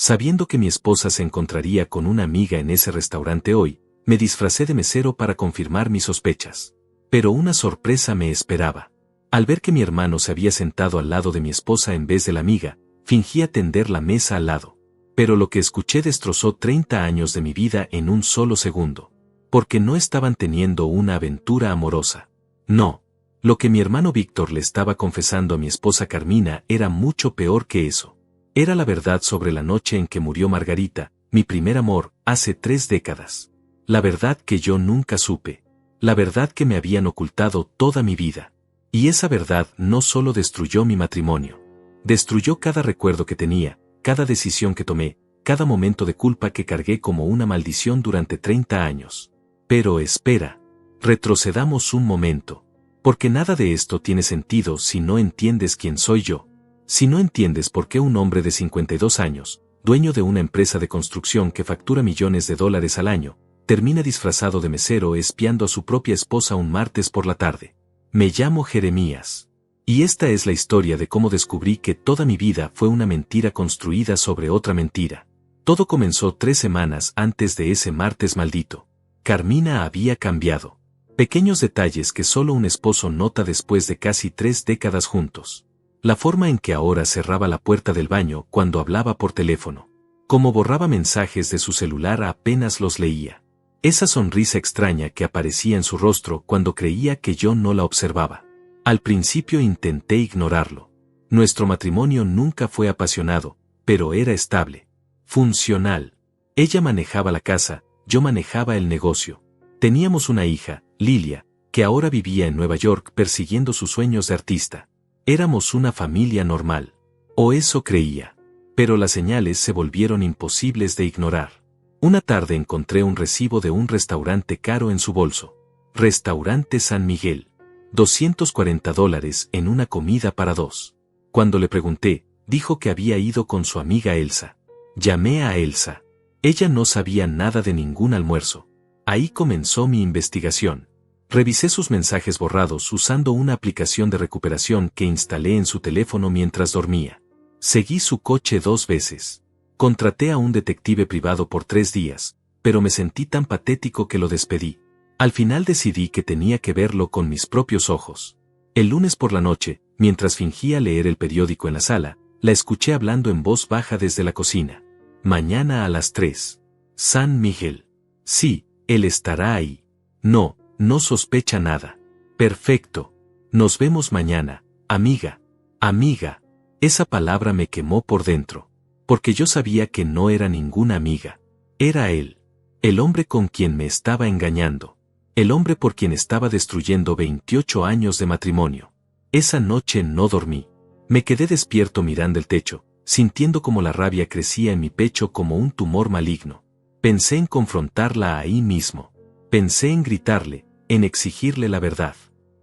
Sabiendo que mi esposa se encontraría con una amiga en ese restaurante hoy, me disfracé de mesero para confirmar mis sospechas. Pero una sorpresa me esperaba. Al ver que mi hermano se había sentado al lado de mi esposa en vez de la amiga, fingí atender la mesa al lado. Pero lo que escuché destrozó 30 años de mi vida en un solo segundo. Porque no estaban teniendo una aventura amorosa. No. Lo que mi hermano Víctor le estaba confesando a mi esposa Carmina era mucho peor que eso. Era la verdad sobre la noche en que murió Margarita, mi primer amor, hace 3 décadas. La verdad que yo nunca supe. La verdad que me habían ocultado toda mi vida. Y esa verdad no solo destruyó mi matrimonio. Destruyó cada recuerdo que tenía, cada decisión que tomé, cada momento de culpa que cargué como una maldición durante 30 años. Pero espera. Retrocedamos un momento. Porque nada de esto tiene sentido si no entiendes quién soy yo. Si no entiendes por qué un hombre de 52 años, dueño de una empresa de construcción que factura millones de dólares al año, termina disfrazado de mesero espiando a su propia esposa un martes por la tarde. Me llamo Jeremías. Y esta es la historia de cómo descubrí que toda mi vida fue una mentira construida sobre otra mentira. Todo comenzó 3 semanas antes de ese martes maldito. Carmina había cambiado. Pequeños detalles que solo un esposo nota después de casi 3 décadas juntos. La forma en que ahora cerraba la puerta del baño cuando hablaba por teléfono. Cómo borraba mensajes de su celular apenas los leía. Esa sonrisa extraña que aparecía en su rostro cuando creía que yo no la observaba. Al principio intenté ignorarlo. Nuestro matrimonio nunca fue apasionado, pero era estable. Funcional. Ella manejaba la casa, yo manejaba el negocio. Teníamos una hija, Lilia, que ahora vivía en Nueva York persiguiendo sus sueños de artista. Éramos una familia normal. O eso creía. Pero las señales se volvieron imposibles de ignorar. Una tarde encontré un recibo de un restaurante caro en su bolso. Restaurante San Miguel. $240 en una comida para 2. Cuando le pregunté, dijo que había ido con su amiga Elsa. Llamé a Elsa. Ella no sabía nada de ningún almuerzo. Ahí comenzó mi investigación. Revisé sus mensajes borrados usando una aplicación de recuperación que instalé en su teléfono mientras dormía. Seguí su coche 2 veces. Contraté a un detective privado por 3 días, pero me sentí tan patético que lo despedí. Al final decidí que tenía que verlo con mis propios ojos. El lunes por la noche, mientras fingía leer el periódico en la sala, la escuché hablando en voz baja desde la cocina. Mañana a las 3. San Miguel. Sí, él estará ahí. No, no sospecha nada. Perfecto. Nos vemos mañana, amiga. Amiga. Esa palabra me quemó por dentro. Porque yo sabía que no era ninguna amiga. Era él. El hombre con quien me estaba engañando. El hombre por quien estaba destruyendo 28 años de matrimonio. Esa noche no dormí. Me quedé despierto mirando el techo, sintiendo como la rabia crecía en mi pecho como un tumor maligno. Pensé en confrontarla ahí mismo. Pensé en gritarle, en exigirle la verdad.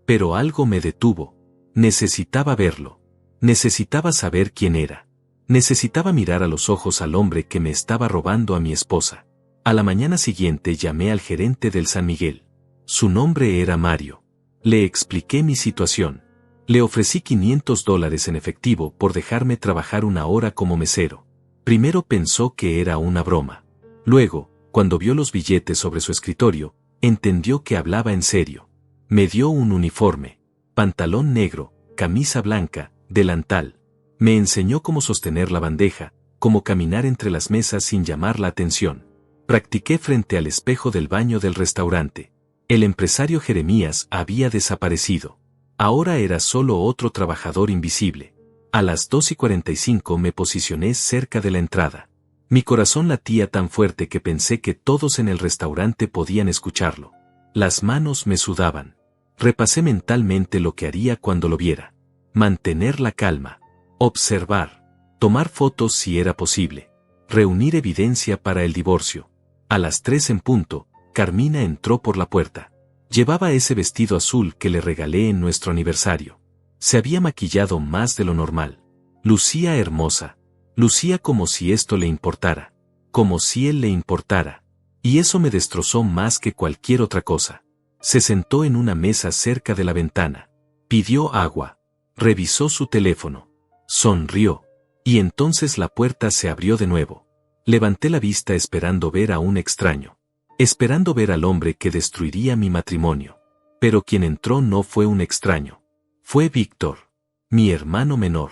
Pero algo me detuvo. Necesitaba verlo. Necesitaba saber quién era. Necesitaba mirar a los ojos al hombre que me estaba robando a mi esposa. A la mañana siguiente llamé al gerente del San Miguel. Su nombre era Mario. Le expliqué mi situación. Le ofrecí $500 en efectivo por dejarme trabajar 1 hora como mesero. Primero pensó que era una broma. Luego, cuando vio los billetes sobre su escritorio, entendió que hablaba en serio. Me dio un uniforme, pantalón negro, camisa blanca, delantal. Me enseñó cómo sostener la bandeja, cómo caminar entre las mesas sin llamar la atención. Practiqué frente al espejo del baño del restaurante. El empresario Jeremías había desaparecido. Ahora era solo otro trabajador invisible. A las 2:45 me posicioné cerca de la entrada. Mi corazón latía tan fuerte que pensé que todos en el restaurante podían escucharlo. Las manos me sudaban. Repasé mentalmente lo que haría cuando lo viera. Mantener la calma. Observar. Tomar fotos si era posible. Reunir evidencia para el divorcio. A las 3 en punto, Carmina entró por la puerta. Llevaba ese vestido azul que le regalé en nuestro aniversario. Se había maquillado más de lo normal. Lucía hermosa. Lucía como si esto le importara. Como si él le importara. Y eso me destrozó más que cualquier otra cosa. Se sentó en una mesa cerca de la ventana. Pidió agua. Revisó su teléfono. Sonrió. Y entonces la puerta se abrió de nuevo. Levanté la vista esperando ver a un extraño. Esperando ver al hombre que destruiría mi matrimonio. Pero quien entró no fue un extraño. Fue Víctor, mi hermano menor.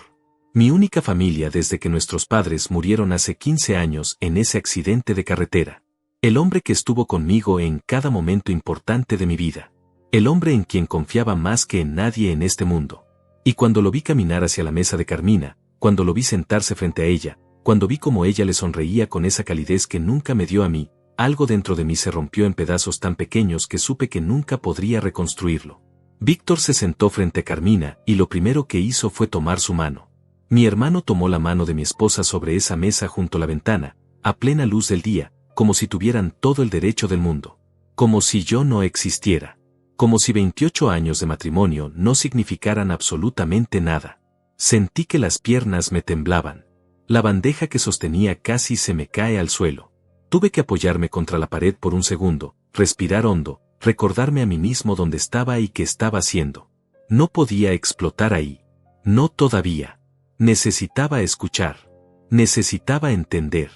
Mi única familia desde que nuestros padres murieron hace 15 años en ese accidente de carretera. El hombre que estuvo conmigo en cada momento importante de mi vida. El hombre en quien confiaba más que en nadie en este mundo. Y cuando lo vi caminar hacia la mesa de Carmina, cuando lo vi sentarse frente a ella, cuando vi cómo ella le sonreía con esa calidez que nunca me dio a mí, algo dentro de mí se rompió en pedazos tan pequeños que supe que nunca podría reconstruirlo. Víctor se sentó frente a Carmina y lo primero que hizo fue tomar su mano. Mi hermano tomó la mano de mi esposa sobre esa mesa junto a la ventana, a plena luz del día, como si tuvieran todo el derecho del mundo. Como si yo no existiera. Como si 28 años de matrimonio no significaran absolutamente nada. Sentí que las piernas me temblaban. La bandeja que sostenía casi se me cae al suelo. Tuve que apoyarme contra la pared por un segundo, respirar hondo, recordarme a mí mismo dónde estaba y qué estaba haciendo. No podía explotar ahí. No todavía. Necesitaba escuchar. Necesitaba entender.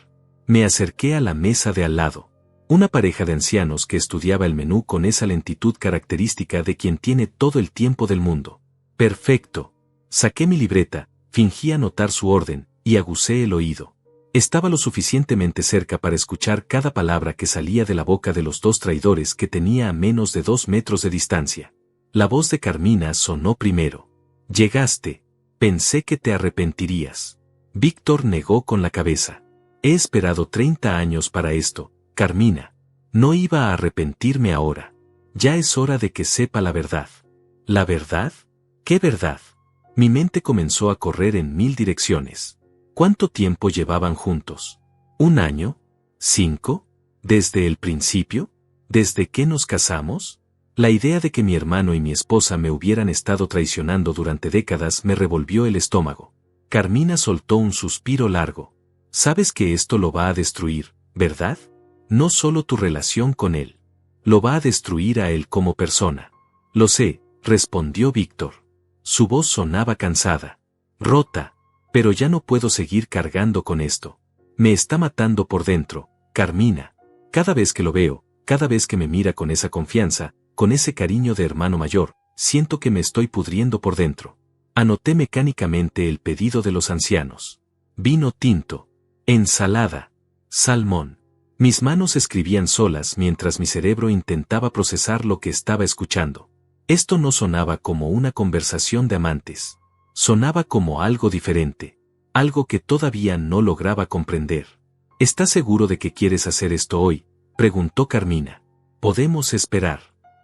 Me acerqué a la mesa de al lado. Una pareja de ancianos que estudiaba el menú con esa lentitud característica de quien tiene todo el tiempo del mundo. Perfecto. Saqué mi libreta, fingí anotar su orden, y agucé el oído. Estaba lo suficientemente cerca para escuchar cada palabra que salía de la boca de los dos traidores que tenía a menos de 2 metros de distancia. La voz de Carmina sonó primero. Llegaste. Pensé que te arrepentirías. Víctor negó con la cabeza. He esperado 30 años para esto, Carmina. No iba a arrepentirme ahora. Ya es hora de que sepa la verdad. ¿La verdad? ¿Qué verdad? Mi mente comenzó a correr en 1000 direcciones. ¿Cuánto tiempo llevaban juntos? ¿1 año? ¿5? ¿Desde el principio? ¿Desde que nos casamos? La idea de que mi hermano y mi esposa me hubieran estado traicionando durante décadas me revolvió el estómago. Carmina soltó un suspiro largo. Sabes que esto lo va a destruir, ¿verdad? No solo tu relación con él. Lo va a destruir a él como persona. Lo sé, respondió Víctor. Su voz sonaba cansada. Rota. Pero ya no puedo seguir cargando con esto. Me está matando por dentro, Carmina. Cada vez que lo veo, cada vez que me mira con esa confianza, con ese cariño de hermano mayor, siento que me estoy pudriendo por dentro. Anoté mecánicamente el pedido de los ancianos. Vino tinto. Ensalada. Salmón. Mis manos escribían solas mientras mi cerebro intentaba procesar lo que estaba escuchando. Esto no sonaba como una conversación de amantes. Sonaba como algo diferente. Algo que todavía no lograba comprender. ¿Estás seguro de que quieres hacer esto hoy?, preguntó Carmina. Podemos esperar.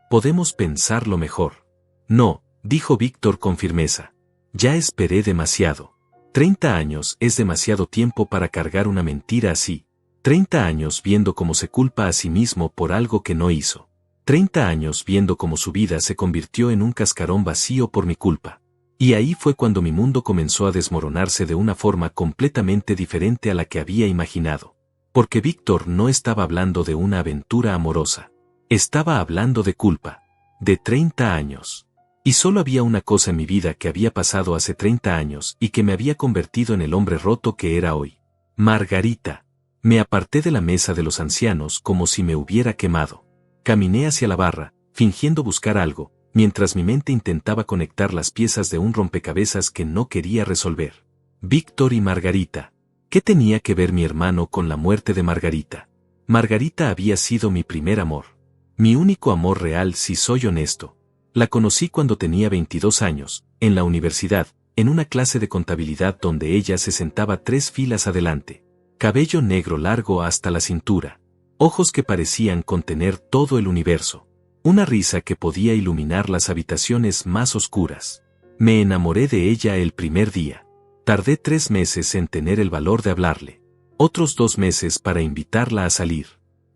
Podemos pensarlo mejor. No, dijo Víctor con firmeza. Ya esperé demasiado. 30 años es demasiado tiempo para cargar una mentira así. 30 años viendo cómo se culpa a sí mismo por algo que no hizo. 30 años viendo cómo su vida se convirtió en un cascarón vacío por mi culpa. Y ahí fue cuando mi mundo comenzó a desmoronarse de una forma completamente diferente a la que había imaginado. Porque Víctor no estaba hablando de una aventura amorosa. Estaba hablando de culpa. De 30 años. Y solo había una cosa en mi vida que había pasado hace 30 años y que me había convertido en el hombre roto que era hoy. Margarita. Me aparté de la mesa de los ancianos como si me hubiera quemado. Caminé hacia la barra, fingiendo buscar algo, mientras mi mente intentaba conectar las piezas de un rompecabezas que no quería resolver. Víctor y Margarita. ¿Qué tenía que ver mi hermano con la muerte de Margarita? Margarita había sido mi primer amor. Mi único amor real, si soy honesto. La conocí cuando tenía 22 años, en la universidad, en una clase de contabilidad donde ella se sentaba 3 filas adelante. Cabello negro largo hasta la cintura. Ojos que parecían contener todo el universo. Una risa que podía iluminar las habitaciones más oscuras. Me enamoré de ella el primer día. Tardé 3 meses en tener el valor de hablarle. Otros 2 meses para invitarla a salir.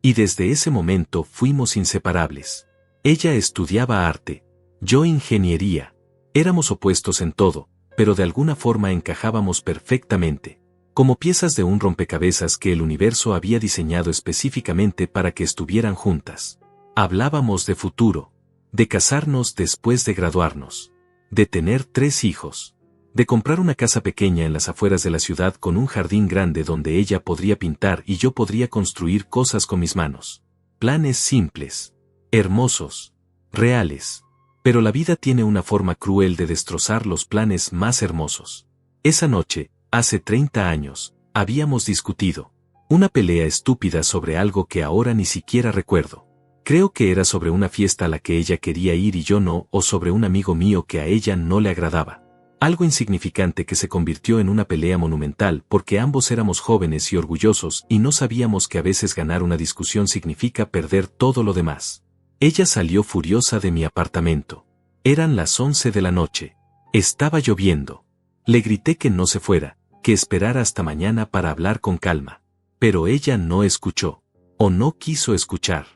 Y desde ese momento fuimos inseparables. Ella estudiaba arte. Yo ingeniería. Éramos opuestos en todo, pero de alguna forma encajábamos perfectamente. Como piezas de un rompecabezas que el universo había diseñado específicamente para que estuvieran juntas. Hablábamos de futuro, de casarnos después de graduarnos, de tener 3 hijos. De comprar una casa pequeña en las afueras de la ciudad con un jardín grande donde ella podría pintar y yo podría construir cosas con mis manos. Planes simples, hermosos, reales. Pero la vida tiene una forma cruel de destrozar los planes más hermosos. Esa noche, hace 30 años, habíamos discutido. Una pelea estúpida sobre algo que ahora ni siquiera recuerdo. Creo que era sobre una fiesta a la que ella quería ir y yo no, o sobre un amigo mío que a ella no le agradaba. Algo insignificante que se convirtió en una pelea monumental porque ambos éramos jóvenes y orgullosos y no sabíamos que a veces ganar una discusión significa perder todo lo demás. Ella salió furiosa de mi apartamento. Eran las 11 de la noche. Estaba lloviendo. Le grité que no se fuera, que esperara hasta mañana para hablar con calma. Pero ella no escuchó. O no quiso escuchar.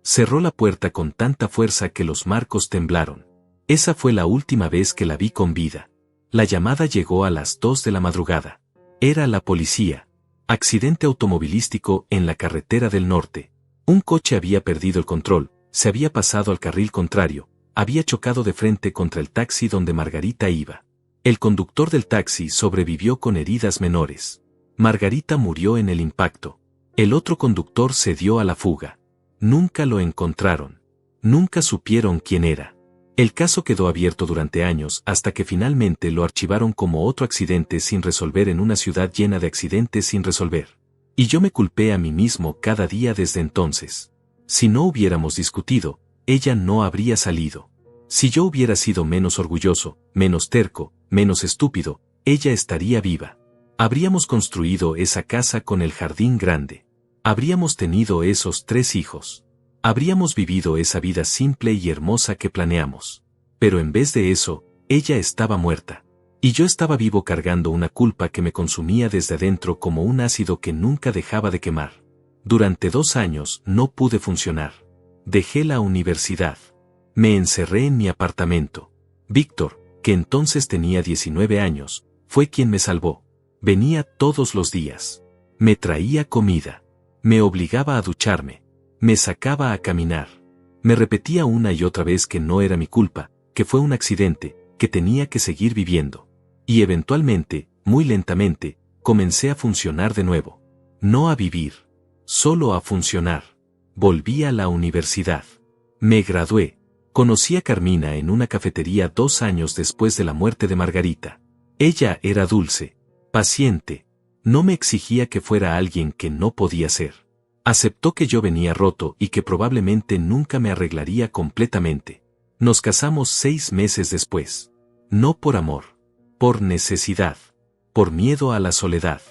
Cerró la puerta con tanta fuerza que los marcos temblaron. Esa fue la última vez que la vi con vida. La llamada llegó a las 2 de la madrugada. Era la policía. Accidente automovilístico en la carretera del norte. Un coche había perdido el control, se había pasado al carril contrario, había chocado de frente contra el taxi donde Margarita iba. El conductor del taxi sobrevivió con heridas menores. Margarita murió en el impacto. El otro conductor se dio a la fuga. Nunca lo encontraron. Nunca supieron quién era. El caso quedó abierto durante años hasta que finalmente lo archivaron como otro accidente sin resolver en una ciudad llena de accidentes sin resolver. Y yo me culpé a mí mismo cada día desde entonces. Si no hubiéramos discutido, ella no habría salido. Si yo hubiera sido menos orgulloso, menos terco, menos estúpido, ella estaría viva. Habríamos construido esa casa con el jardín grande. Habríamos tenido esos 3 hijos. Habríamos vivido esa vida simple y hermosa que planeamos. Pero en vez de eso, ella estaba muerta. Y yo estaba vivo cargando una culpa que me consumía desde adentro como un ácido que nunca dejaba de quemar. Durante 2 años no pude funcionar. Dejé la universidad. Me encerré en mi apartamento. Víctor, que entonces tenía 19 años, fue quien me salvó. Venía todos los días. Me traía comida. Me obligaba a ducharme. Me sacaba a caminar. Me repetía una y otra vez que no era mi culpa, que fue un accidente, que tenía que seguir viviendo. Y eventualmente, muy lentamente, comencé a funcionar de nuevo. No a vivir. Solo a funcionar. Volví a la universidad. Me gradué. Conocí a Carmina en una cafetería 2 años después de la muerte de Margarita. Ella era dulce, paciente. No me exigía que fuera alguien que no podía ser. Aceptó que yo venía roto y que probablemente nunca me arreglaría completamente. Nos casamos 6 meses después. No por amor. Por necesidad. Por miedo a la soledad.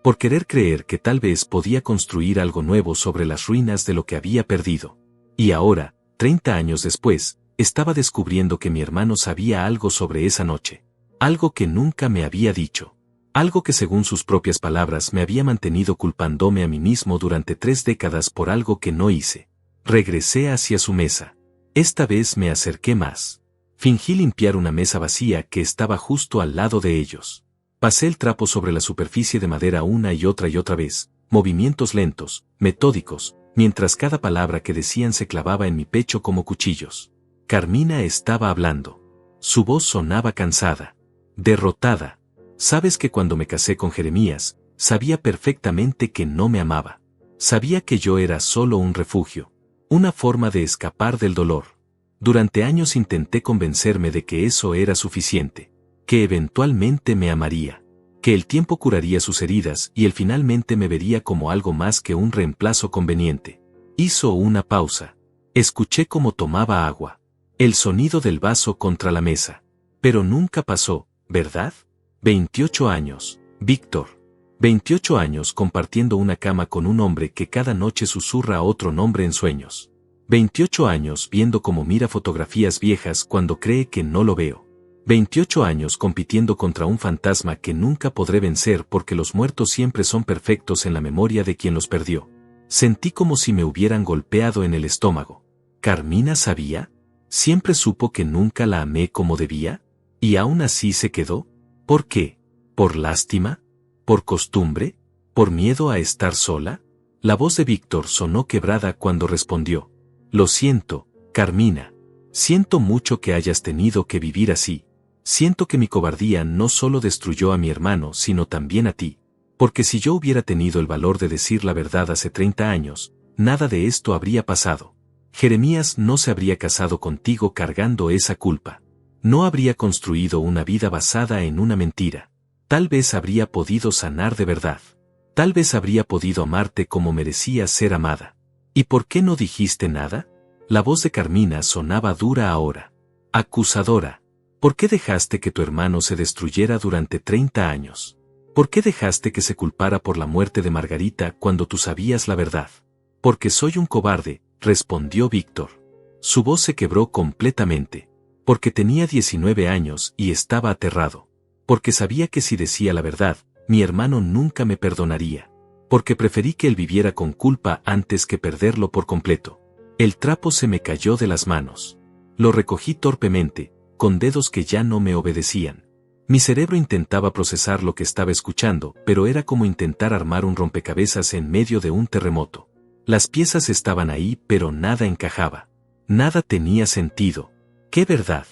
Por querer creer que tal vez podía construir algo nuevo sobre las ruinas de lo que había perdido. Y ahora, 30 años después, estaba descubriendo que mi hermano sabía algo sobre esa noche. Algo que nunca me había dicho. Algo que según sus propias palabras me había mantenido culpándome a mí mismo durante 3 décadas por algo que no hice. Regresé hacia su mesa. Esta vez me acerqué más. Fingí limpiar una mesa vacía que estaba justo al lado de ellos. Pasé el trapo sobre la superficie de madera una y otra vez, movimientos lentos, metódicos, mientras cada palabra que decían se clavaba en mi pecho como cuchillos. Carmina estaba hablando. Su voz sonaba cansada. Derrotada. Sabes que cuando me casé con Jeremías, sabía perfectamente que no me amaba. Sabía que yo era solo un refugio. Una forma de escapar del dolor. Durante años intenté convencerme de que eso era suficiente. Que eventualmente me amaría. Que el tiempo curaría sus heridas y él finalmente me vería como algo más que un reemplazo conveniente. Hizo una pausa. Escuché cómo tomaba agua. El sonido del vaso contra la mesa. Pero nunca pasó, ¿verdad? 28 años, Víctor. 28 años compartiendo una cama con un hombre que cada noche susurra otro nombre en sueños. 28 años viendo cómo mira fotografías viejas cuando cree que no lo veo. 28 años compitiendo contra un fantasma que nunca podré vencer porque los muertos siempre son perfectos en la memoria de quien los perdió. Sentí como si me hubieran golpeado en el estómago. ¿Carmina sabía? ¿Siempre supo que nunca la amé como debía? ¿Y aún así se quedó? ¿Por qué? ¿Por lástima? ¿Por costumbre? ¿Por miedo a estar sola? La voz de Víctor sonó quebrada cuando respondió. Lo siento, Carmina. Siento mucho que hayas tenido que vivir así. Siento que mi cobardía no solo destruyó a mi hermano, sino también a ti. Porque si yo hubiera tenido el valor de decir la verdad hace 30 años, nada de esto habría pasado. Jeremías no se habría casado contigo cargando esa culpa. No habría construido una vida basada en una mentira. Tal vez habría podido sanar de verdad. Tal vez habría podido amarte como merecías ser amada. ¿Y por qué no dijiste nada? La voz de Carmina sonaba dura ahora. Acusadora. ¿Por qué dejaste que tu hermano se destruyera durante 30 años? ¿Por qué dejaste que se culpara por la muerte de Margarita cuando tú sabías la verdad? Porque soy un cobarde, respondió Víctor. Su voz se quebró completamente. Porque tenía 19 años y estaba aterrado. Porque sabía que si decía la verdad, mi hermano nunca me perdonaría. Porque preferí que él viviera con culpa antes que perderlo por completo. El trapo se me cayó de las manos. Lo recogí torpemente, con dedos que ya no me obedecían. Mi cerebro intentaba procesar lo que estaba escuchando, pero era como intentar armar un rompecabezas en medio de un terremoto. Las piezas estaban ahí, pero nada encajaba. Nada tenía sentido. ¿Qué verdad?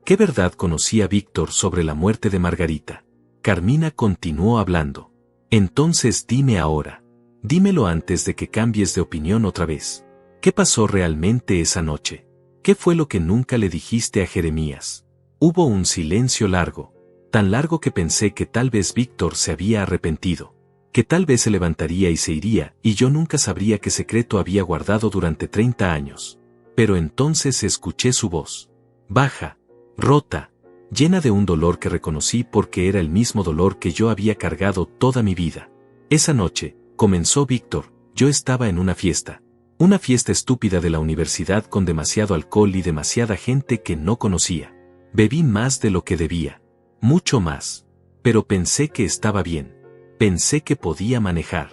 ¿Qué verdad conocía Víctor sobre la muerte de Margarita? Carmina continuó hablando. Entonces dime ahora. Dímelo antes de que cambies de opinión otra vez. ¿Qué pasó realmente esa noche? ¿Qué fue lo que nunca le dijiste a Jeremías? Hubo un silencio largo, tan largo que pensé que tal vez Víctor se había arrepentido, que tal vez se levantaría y se iría, y yo nunca sabría qué secreto había guardado durante 30 años. Pero entonces escuché su voz. Baja, rota, llena de un dolor que reconocí porque era el mismo dolor que yo había cargado toda mi vida. Esa noche, comenzó Víctor, yo estaba en una fiesta. Una fiesta estúpida de la universidad con demasiado alcohol y demasiada gente que no conocía. Bebí más de lo que debía. Mucho más. Pero pensé que estaba bien. Pensé que podía manejar.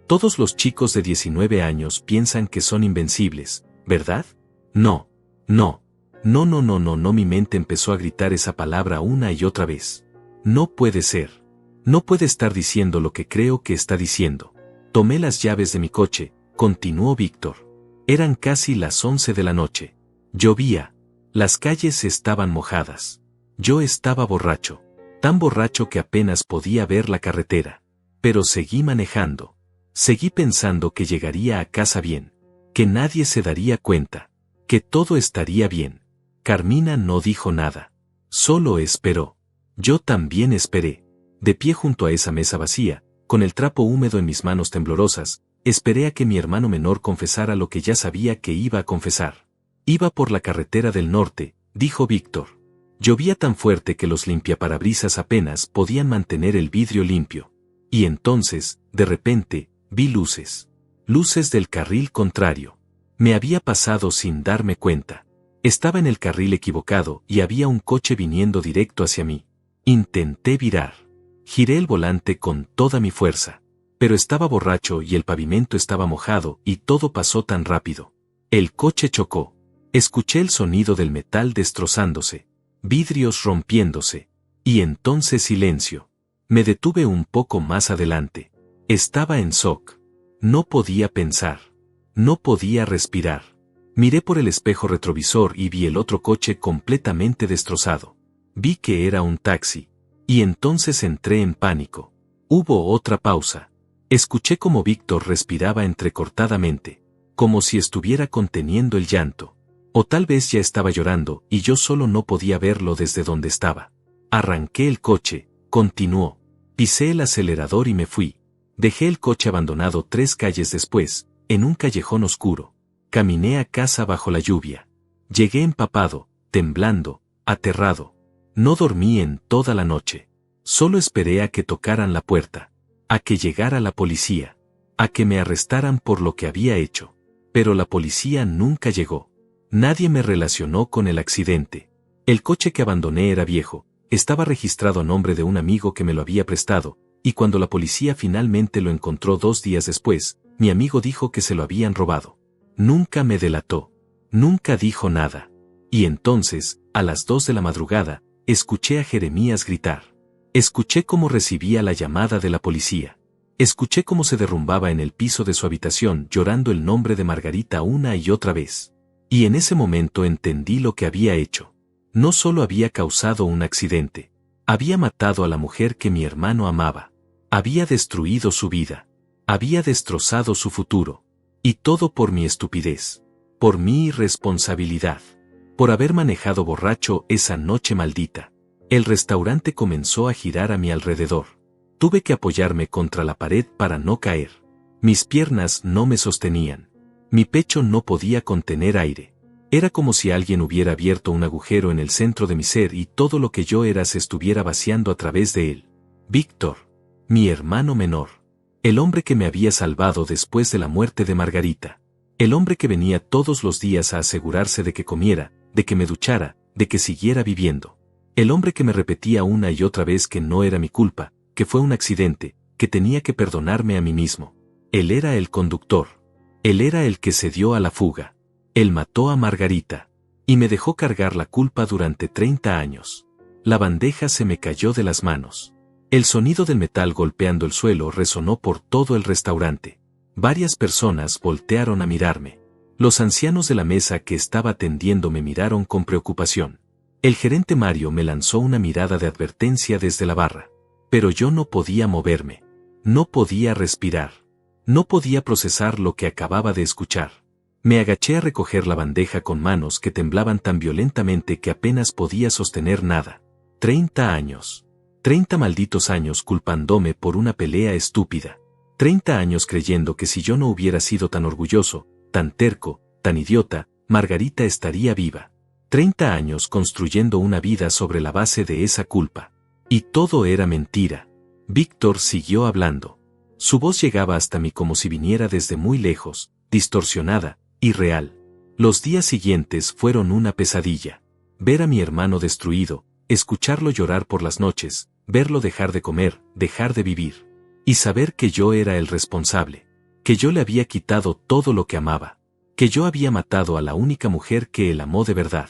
Todos los chicos de 19 años piensan que son invencibles, ¿verdad? No. No. No, no, no, no, no. Mi mente empezó a gritar esa palabra una y otra vez. No puede ser. No puede estar diciendo lo que creo que está diciendo. Tomé las llaves de mi coche. Continuó Víctor. Eran casi las 11 de la noche. Llovía. Las calles estaban mojadas. Yo estaba borracho. Tan borracho que apenas podía ver la carretera. Pero seguí manejando. Seguí pensando que llegaría a casa bien. Que nadie se daría cuenta. Que todo estaría bien. Carmina no dijo nada. Solo esperó. Yo también esperé. De pie junto a esa mesa vacía, con el trapo húmedo en mis manos temblorosas, esperé a que mi hermano menor confesara lo que ya sabía que iba a confesar. Iba por la carretera del norte, dijo Víctor. Llovía tan fuerte que los limpiaparabrisas apenas podían mantener el vidrio limpio. Y entonces, de repente, vi luces. Luces del carril contrario. Me había pasado sin darme cuenta. Estaba en el carril equivocado y había un coche viniendo directo hacia mí. Intenté virar. Giré el volante con toda mi fuerza. Pero estaba borracho y el pavimento estaba mojado y todo pasó tan rápido. El coche chocó. Escuché el sonido del metal destrozándose, vidrios rompiéndose, y entonces silencio. Me detuve un poco más adelante. Estaba en shock. No podía pensar. No podía respirar. Miré por el espejo retrovisor y vi el otro coche completamente destrozado. Vi que era un taxi. Y entonces entré en pánico. Hubo otra pausa. Escuché cómo Víctor respiraba entrecortadamente, como si estuviera conteniendo el llanto. O tal vez ya estaba llorando y yo solo no podía verlo desde donde estaba. Arranqué el coche, continuó. Pisé el acelerador y me fui. Dejé el coche abandonado 3 calles después, en un callejón oscuro. Caminé a casa bajo la lluvia. Llegué empapado, temblando, aterrado. No dormí en toda la noche. Solo esperé a que tocaran la puerta. A que llegara la policía. A que me arrestaran por lo que había hecho. Pero la policía nunca llegó. Nadie me relacionó con el accidente. El coche que abandoné era viejo, estaba registrado a nombre de un amigo que me lo había prestado, y cuando la policía finalmente lo encontró 2 días después, mi amigo dijo que se lo habían robado. Nunca me delató. Nunca dijo nada. Y entonces, a las 2 de la madrugada, escuché a Jeremías gritar. Escuché cómo recibía la llamada de la policía. Escuché cómo se derrumbaba en el piso de su habitación llorando el nombre de Margarita una y otra vez. Y en ese momento entendí lo que había hecho. No solo había causado un accidente, había matado a la mujer que mi hermano amaba. Había destruido su vida. Había destrozado su futuro. Y todo por mi estupidez. Por mi irresponsabilidad. Por haber manejado borracho esa noche maldita. El restaurante comenzó a girar a mi alrededor. Tuve que apoyarme contra la pared para no caer. Mis piernas no me sostenían. Mi pecho no podía contener aire. Era como si alguien hubiera abierto un agujero en el centro de mi ser y todo lo que yo era se estuviera vaciando a través de él. Víctor. Mi hermano menor. El hombre que me había salvado después de la muerte de Margarita. El hombre que venía todos los días a asegurarse de que comiera, de que me duchara, de que siguiera viviendo. El hombre que me repetía una y otra vez que no era mi culpa, que fue un accidente, que tenía que perdonarme a mí mismo. Él era el conductor. Él era el que se dio a la fuga. Él mató a Margarita. Y me dejó cargar la culpa durante 30 años. La bandeja se me cayó de las manos. El sonido del metal golpeando el suelo resonó por todo el restaurante. Varias personas voltearon a mirarme. Los ancianos de la mesa que estaba atendiendo me miraron con preocupación. El gerente Mario me lanzó una mirada de advertencia desde la barra. Pero yo no podía moverme. No podía respirar. No podía procesar lo que acababa de escuchar. Me agaché a recoger la bandeja con manos que temblaban tan violentamente que apenas podía sostener nada. 30 años. 30 malditos años culpándome por una pelea estúpida. 30 años creyendo que si yo no hubiera sido tan orgulloso, tan terco, tan idiota, Margarita estaría viva. 30 años construyendo una vida sobre la base de esa culpa. Y todo era mentira. Víctor siguió hablando. Su voz llegaba hasta mí como si viniera desde muy lejos, distorsionada, irreal. Los días siguientes fueron una pesadilla. Ver a mi hermano destruido, escucharlo llorar por las noches, verlo dejar de comer, dejar de vivir. Y saber que yo era el responsable. Que yo le había quitado todo lo que amaba. Que yo había matado a la única mujer que él amó de verdad.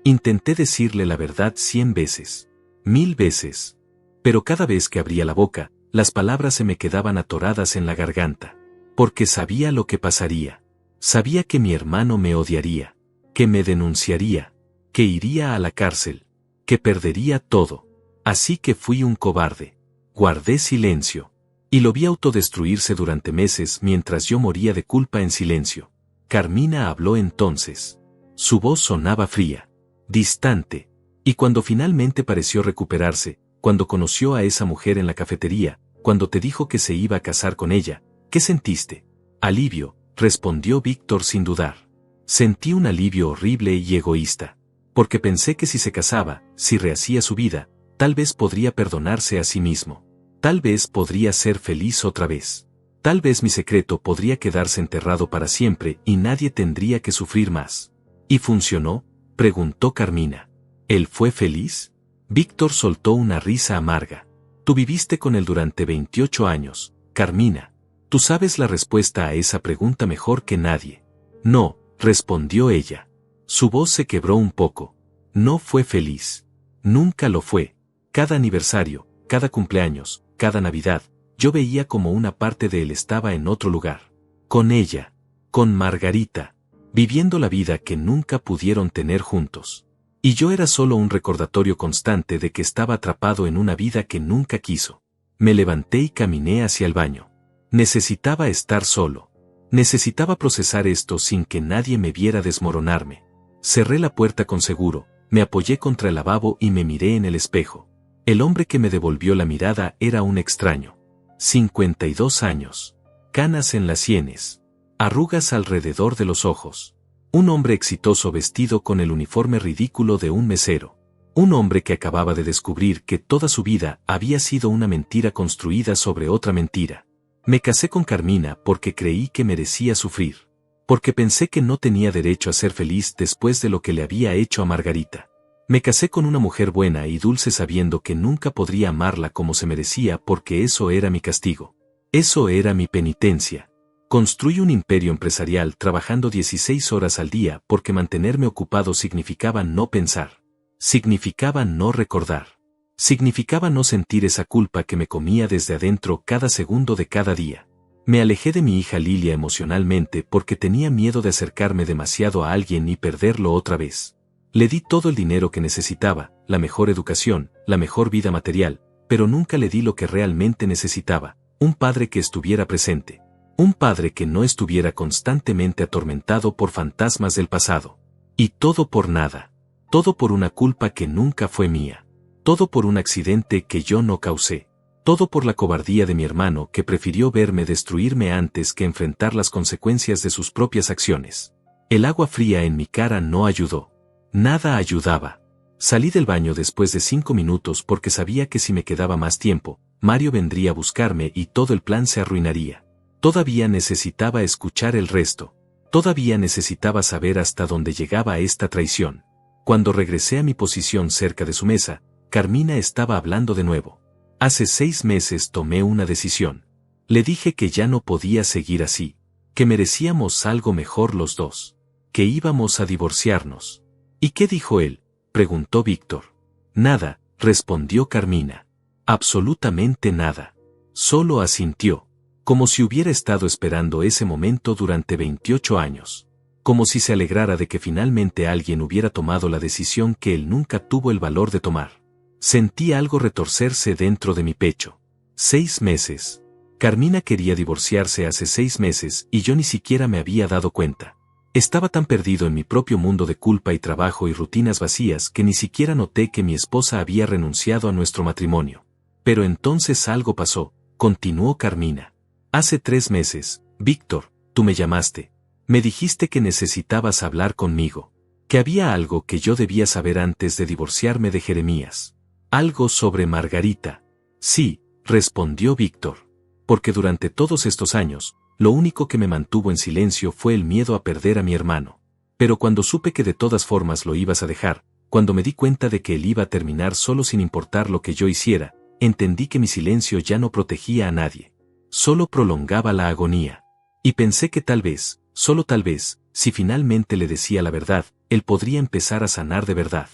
Intenté decirle la verdad 100 veces. 1000 veces. Pero cada vez que abría la boca, las palabras se me quedaban atoradas en la garganta. Porque sabía lo que pasaría. Sabía que mi hermano me odiaría. Que me denunciaría. Que iría a la cárcel. Que perdería todo. Así que fui un cobarde. Guardé silencio. Y lo vi autodestruirse durante meses mientras yo moría de culpa en silencio. Carmina habló entonces. Su voz sonaba fría. Distante. Y cuando finalmente pareció recuperarse, cuando conoció a esa mujer en la cafetería, cuando te dijo que se iba a casar con ella, ¿qué sentiste? Alivio, respondió Víctor sin dudar. Sentí un alivio horrible y egoísta. Porque pensé que si se casaba, si rehacía su vida, tal vez podría perdonarse a sí mismo. Tal vez podría ser feliz otra vez. Tal vez mi secreto podría quedarse enterrado para siempre y nadie tendría que sufrir más. ¿Y funcionó? Preguntó Carmina. ¿Él fue feliz? Víctor soltó una risa amarga. Tú viviste con él durante 28 años, Carmina. Tú sabes la respuesta a esa pregunta mejor que nadie. No, respondió ella. Su voz se quebró un poco. No fue feliz. Nunca lo fue. Cada aniversario, cada cumpleaños, cada Navidad, yo veía como una parte de él estaba en otro lugar. Con ella. Con Margarita. Viviendo la vida que nunca pudieron tener juntos. Y yo era solo un recordatorio constante de que estaba atrapado en una vida que nunca quiso. Me levanté y caminé hacia el baño. Necesitaba estar solo. Necesitaba procesar esto sin que nadie me viera desmoronarme. Cerré la puerta con seguro, me apoyé contra el lavabo y me miré en el espejo. El hombre que me devolvió la mirada era un extraño. 52 años. Canas en las sienes. Arrugas alrededor de los ojos. Un hombre exitoso vestido con el uniforme ridículo de un mesero. Un hombre que acababa de descubrir que toda su vida había sido una mentira construida sobre otra mentira. Me casé con Carmina porque creí que merecía sufrir. Porque pensé que no tenía derecho a ser feliz después de lo que le había hecho a Margarita. Me casé con una mujer buena y dulce sabiendo que nunca podría amarla como se merecía porque eso era mi castigo. Eso era mi penitencia. Construí un imperio empresarial trabajando 16 horas al día porque mantenerme ocupado significaba no pensar. Significaba no recordar. Significaba no sentir esa culpa que me comía desde adentro cada segundo de cada día. Me alejé de mi hija Lilia emocionalmente porque tenía miedo de acercarme demasiado a alguien y perderlo otra vez. Le di todo el dinero que necesitaba, la mejor educación, la mejor vida material, pero nunca le di lo que realmente necesitaba, un padre que estuviera presente. Un padre que no estuviera constantemente atormentado por fantasmas del pasado. Y todo por nada. Todo por una culpa que nunca fue mía. Todo por un accidente que yo no causé. Todo por la cobardía de mi hermano que prefirió verme destruirme antes que enfrentar las consecuencias de sus propias acciones. El agua fría en mi cara no ayudó. Nada ayudaba. Salí del baño después de 5 minutos porque sabía que si me quedaba más tiempo, Mario vendría a buscarme y todo el plan se arruinaría. Todavía necesitaba escuchar el resto. Todavía necesitaba saber hasta dónde llegaba esta traición. Cuando regresé a mi posición cerca de su mesa, Carmina estaba hablando de nuevo. Hace 6 meses tomé una decisión. Le dije que ya no podía seguir así, que merecíamos algo mejor los dos, que íbamos a divorciarnos. ¿Y qué dijo él?, preguntó Víctor. Nada, respondió Carmina. Absolutamente nada. Solo asintió. Como si hubiera estado esperando ese momento durante 28 años. Como si se alegrara de que finalmente alguien hubiera tomado la decisión que él nunca tuvo el valor de tomar. Sentí algo retorcerse dentro de mi pecho. 6 meses. Carmina quería divorciarse hace 6 meses y yo ni siquiera me había dado cuenta. Estaba tan perdido en mi propio mundo de culpa y trabajo y rutinas vacías que ni siquiera noté que mi esposa había renunciado a nuestro matrimonio. Pero entonces algo pasó, continuó Carmina. Hace 3 meses, Víctor, tú me llamaste. Me dijiste que necesitabas hablar conmigo. Que había algo que yo debía saber antes de divorciarme de Jeremías. Algo sobre Margarita. Sí, respondió Víctor. Porque durante todos estos años, lo único que me mantuvo en silencio fue el miedo a perder a mi hermano. Pero cuando supe que de todas formas lo ibas a dejar, cuando me di cuenta de que él iba a terminar solo sin importar lo que yo hiciera, entendí que mi silencio ya no protegía a nadie. Solo prolongaba la agonía. Y pensé que tal vez, solo tal vez, si finalmente le decía la verdad, él podría empezar a sanar de verdad.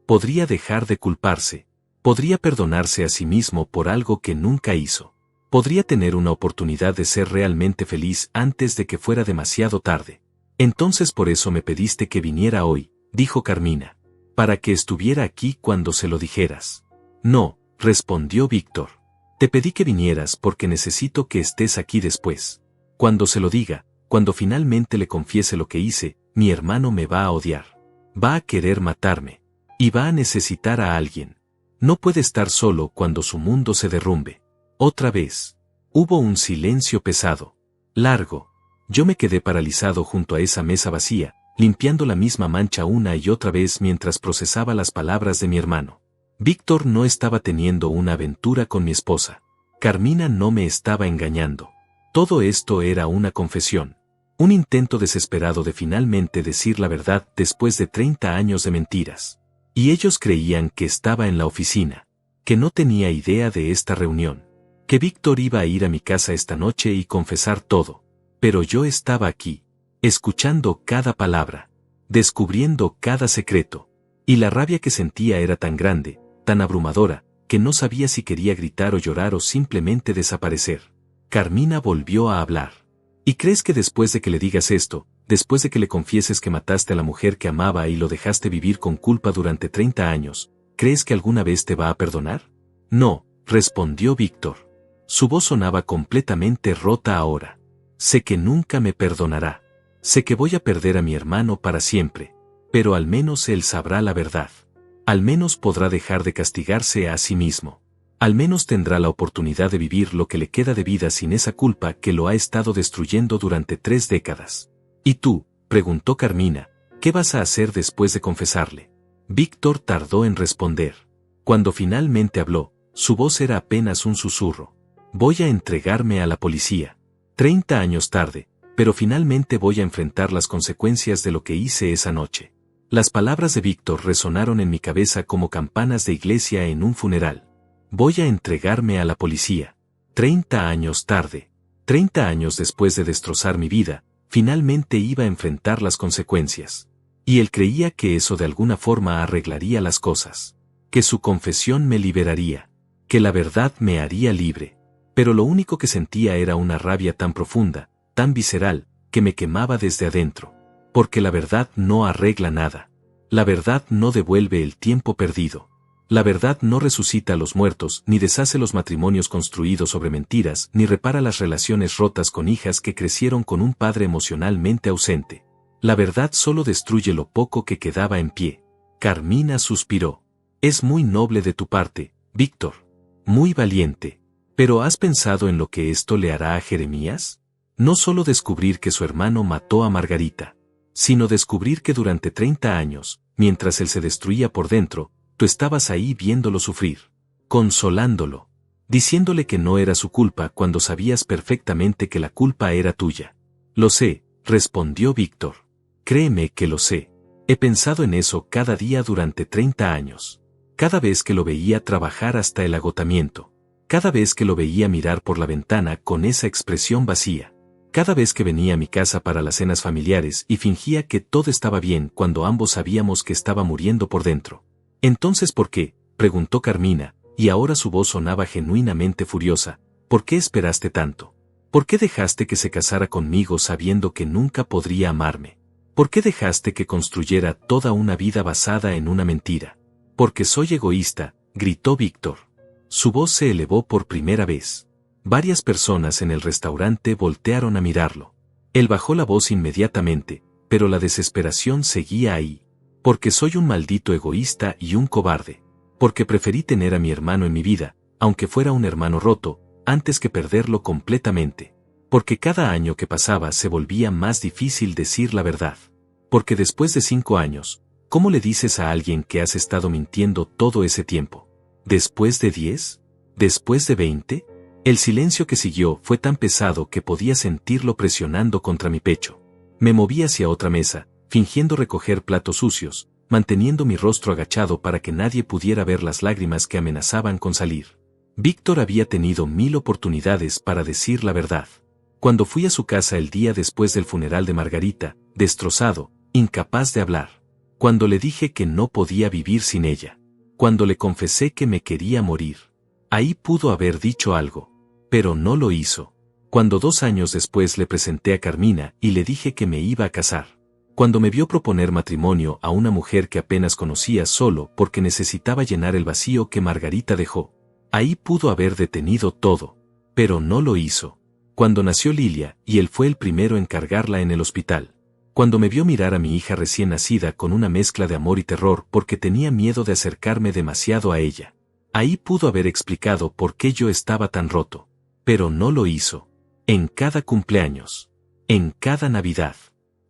Podría dejar de culparse. Podría perdonarse a sí mismo por algo que nunca hizo. Podría tener una oportunidad de ser realmente feliz antes de que fuera demasiado tarde. Entonces por eso me pediste que viniera hoy, dijo Carmina. Para que estuviera aquí cuando se lo dijeras. No, respondió Víctor. Te pedí que vinieras porque necesito que estés aquí después. Cuando se lo diga, cuando finalmente le confiese lo que hice, mi hermano me va a odiar. Va a querer matarme. Y va a necesitar a alguien. No puede estar solo cuando su mundo se derrumbe. Otra vez. Hubo un silencio pesado. Largo. Yo me quedé paralizado junto a esa mesa vacía, limpiando la misma mancha una y otra vez mientras procesaba las palabras de mi hermano. Víctor no estaba teniendo una aventura con mi esposa. Carmina no me estaba engañando. Todo esto era una confesión. Un intento desesperado de finalmente decir la verdad después de 30 años de mentiras. Y ellos creían que estaba en la oficina. Que no tenía idea de esta reunión. Que Víctor iba a ir a mi casa esta noche y confesar todo. Pero yo estaba aquí. Escuchando cada palabra. Descubriendo cada secreto. Y la rabia que sentía era tan grande, tan abrumadora, que no sabía si quería gritar o llorar o simplemente desaparecer. Carmina volvió a hablar. ¿Y crees que después de que le digas esto, después de que le confieses que mataste a la mujer que amaba y lo dejaste vivir con culpa durante 30 años, crees que alguna vez te va a perdonar? No, respondió Víctor. Su voz sonaba completamente rota ahora. Sé que nunca me perdonará. Sé que voy a perder a mi hermano para siempre. Pero al menos él sabrá la verdad. Al menos podrá dejar de castigarse a sí mismo. Al menos tendrá la oportunidad de vivir lo que le queda de vida sin esa culpa que lo ha estado destruyendo durante 3 décadas. ¿Y tú?, preguntó Carmina, ¿qué vas a hacer después de confesarle? Víctor tardó en responder. Cuando finalmente habló, su voz era apenas un susurro. Voy a entregarme a la policía. 30 años tarde, pero finalmente voy a enfrentar las consecuencias de lo que hice esa noche. Las palabras de Víctor resonaron en mi cabeza como campanas de iglesia en un funeral. Voy a entregarme a la policía. 30 años tarde. 30 años después de destrozar mi vida, finalmente iba a enfrentar las consecuencias. Y él creía que eso de alguna forma arreglaría las cosas. Que su confesión me liberaría. Que la verdad me haría libre. Pero lo único que sentía era una rabia tan profunda, tan visceral, que me quemaba desde adentro. Porque la verdad no arregla nada. La verdad no devuelve el tiempo perdido. La verdad no resucita a los muertos, ni deshace los matrimonios construidos sobre mentiras, ni repara las relaciones rotas con hijas que crecieron con un padre emocionalmente ausente. La verdad solo destruye lo poco que quedaba en pie. Carmina suspiró. Es muy noble de tu parte, Víctor. Muy valiente. ¿Pero has pensado en lo que esto le hará a Jeremías? No solo descubrir que su hermano mató a Margarita, sino descubrir que durante 30 años, mientras él se destruía por dentro, tú estabas ahí viéndolo sufrir, consolándolo, diciéndole que no era su culpa cuando sabías perfectamente que la culpa era tuya. Lo sé, respondió Víctor. Créeme que lo sé. He pensado en eso cada día durante 30 años. Cada vez que lo veía trabajar hasta el agotamiento. Cada vez que lo veía mirar por la ventana con esa expresión vacía. Cada vez que venía a mi casa para las cenas familiares y fingía que todo estaba bien cuando ambos sabíamos que estaba muriendo por dentro. Entonces, ¿por qué?, preguntó Carmina, y ahora su voz sonaba genuinamente furiosa. ¿Por qué esperaste tanto? ¿Por qué dejaste que se casara conmigo sabiendo que nunca podría amarme? ¿Por qué dejaste que construyera toda una vida basada en una mentira? Porque soy egoísta, gritó Víctor. Su voz se elevó por primera vez. Varias personas en el restaurante voltearon a mirarlo. Él bajó la voz inmediatamente, pero la desesperación seguía ahí. Porque soy un maldito egoísta y un cobarde. Porque preferí tener a mi hermano en mi vida, aunque fuera un hermano roto, antes que perderlo completamente. Porque cada año que pasaba se volvía más difícil decir la verdad. Porque después de 5 años, ¿cómo le dices a alguien que has estado mintiendo todo ese tiempo? ¿Después de 10? ¿Después de 20? El silencio que siguió fue tan pesado que podía sentirlo presionando contra mi pecho. Me moví hacia otra mesa, fingiendo recoger platos sucios, manteniendo mi rostro agachado para que nadie pudiera ver las lágrimas que amenazaban con salir. Víctor había tenido 1000 oportunidades para decir la verdad. Cuando fui a su casa el día después del funeral de Margarita, destrozado, incapaz de hablar. Cuando le dije que no podía vivir sin ella. Cuando le confesé que me quería morir. Ahí pudo haber dicho algo. Pero no lo hizo. Cuando 2 años después le presenté a Carmina y le dije que me iba a casar. Cuando me vio proponer matrimonio a una mujer que apenas conocía solo porque necesitaba llenar el vacío que Margarita dejó. Ahí pudo haber detenido todo. Pero no lo hizo. Cuando nació Lilia y él fue el primero en cargarla en el hospital. Cuando me vio mirar a mi hija recién nacida con una mezcla de amor y terror porque tenía miedo de acercarme demasiado a ella. Ahí pudo haber explicado por qué yo estaba tan roto. Pero no lo hizo. En cada cumpleaños. En cada Navidad.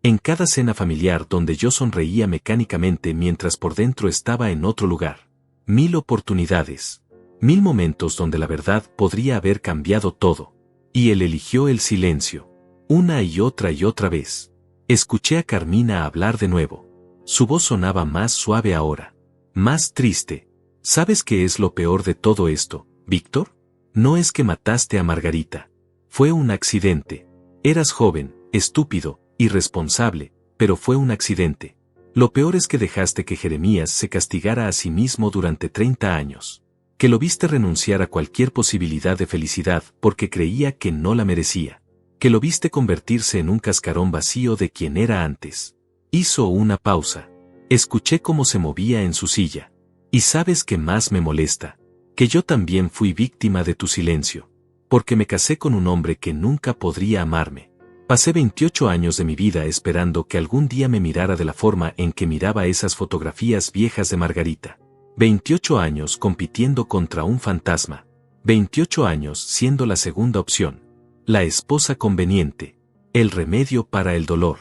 En cada cena familiar donde yo sonreía mecánicamente mientras por dentro estaba en otro lugar. 1000 oportunidades. 1000 momentos donde la verdad podría haber cambiado todo. Y él eligió el silencio. Una y otra vez. Escuché a Carmina hablar de nuevo. Su voz sonaba más suave ahora. Más triste. ¿Sabes qué es lo peor de todo esto, Víctor? No es que mataste a Margarita. Fue un accidente. Eras joven, estúpido, irresponsable, pero fue un accidente. Lo peor es que dejaste que Jeremías se castigara a sí mismo durante 30 años. Que lo viste renunciar a cualquier posibilidad de felicidad porque creía que no la merecía. Que lo viste convertirse en un cascarón vacío de quien era antes. Hizo una pausa. Escuché cómo se movía en su silla. ¿Y sabes qué más me molesta? Que yo también fui víctima de tu silencio. Porque me casé con un hombre que nunca podría amarme. Pasé 28 años de mi vida esperando que algún día me mirara de la forma en que miraba esas fotografías viejas de Margarita. 28 años compitiendo contra un fantasma. 28 años siendo la segunda opción. La esposa conveniente. El remedio para el dolor.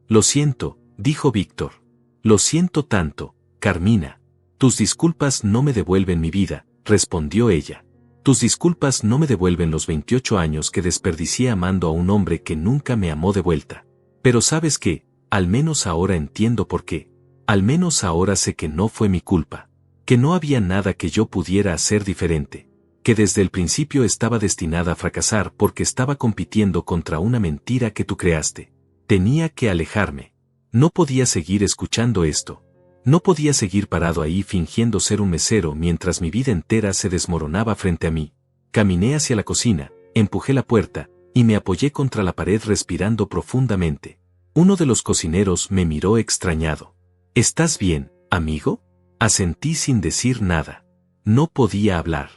Lo siento, dijo Víctor. Lo siento tanto, Carmina. Tus disculpas no me devuelven mi vida, respondió ella. Tus disculpas no me devuelven los 28 años que desperdicié amando a un hombre que nunca me amó de vuelta. Pero ¿sabes qué? Al menos ahora entiendo por qué. Al menos ahora sé que no fue mi culpa. Que no había nada que yo pudiera hacer diferente. Que desde el principio estaba destinada a fracasar porque estaba compitiendo contra una mentira que tú creaste. Tenía que alejarme. No podía seguir escuchando esto. No podía seguir parado ahí fingiendo ser un mesero mientras mi vida entera se desmoronaba frente a mí. Caminé hacia la cocina, empujé la puerta, y me apoyé contra la pared respirando profundamente. Uno de los cocineros me miró extrañado. ¿Estás bien, amigo? Asentí sin decir nada. No podía hablar.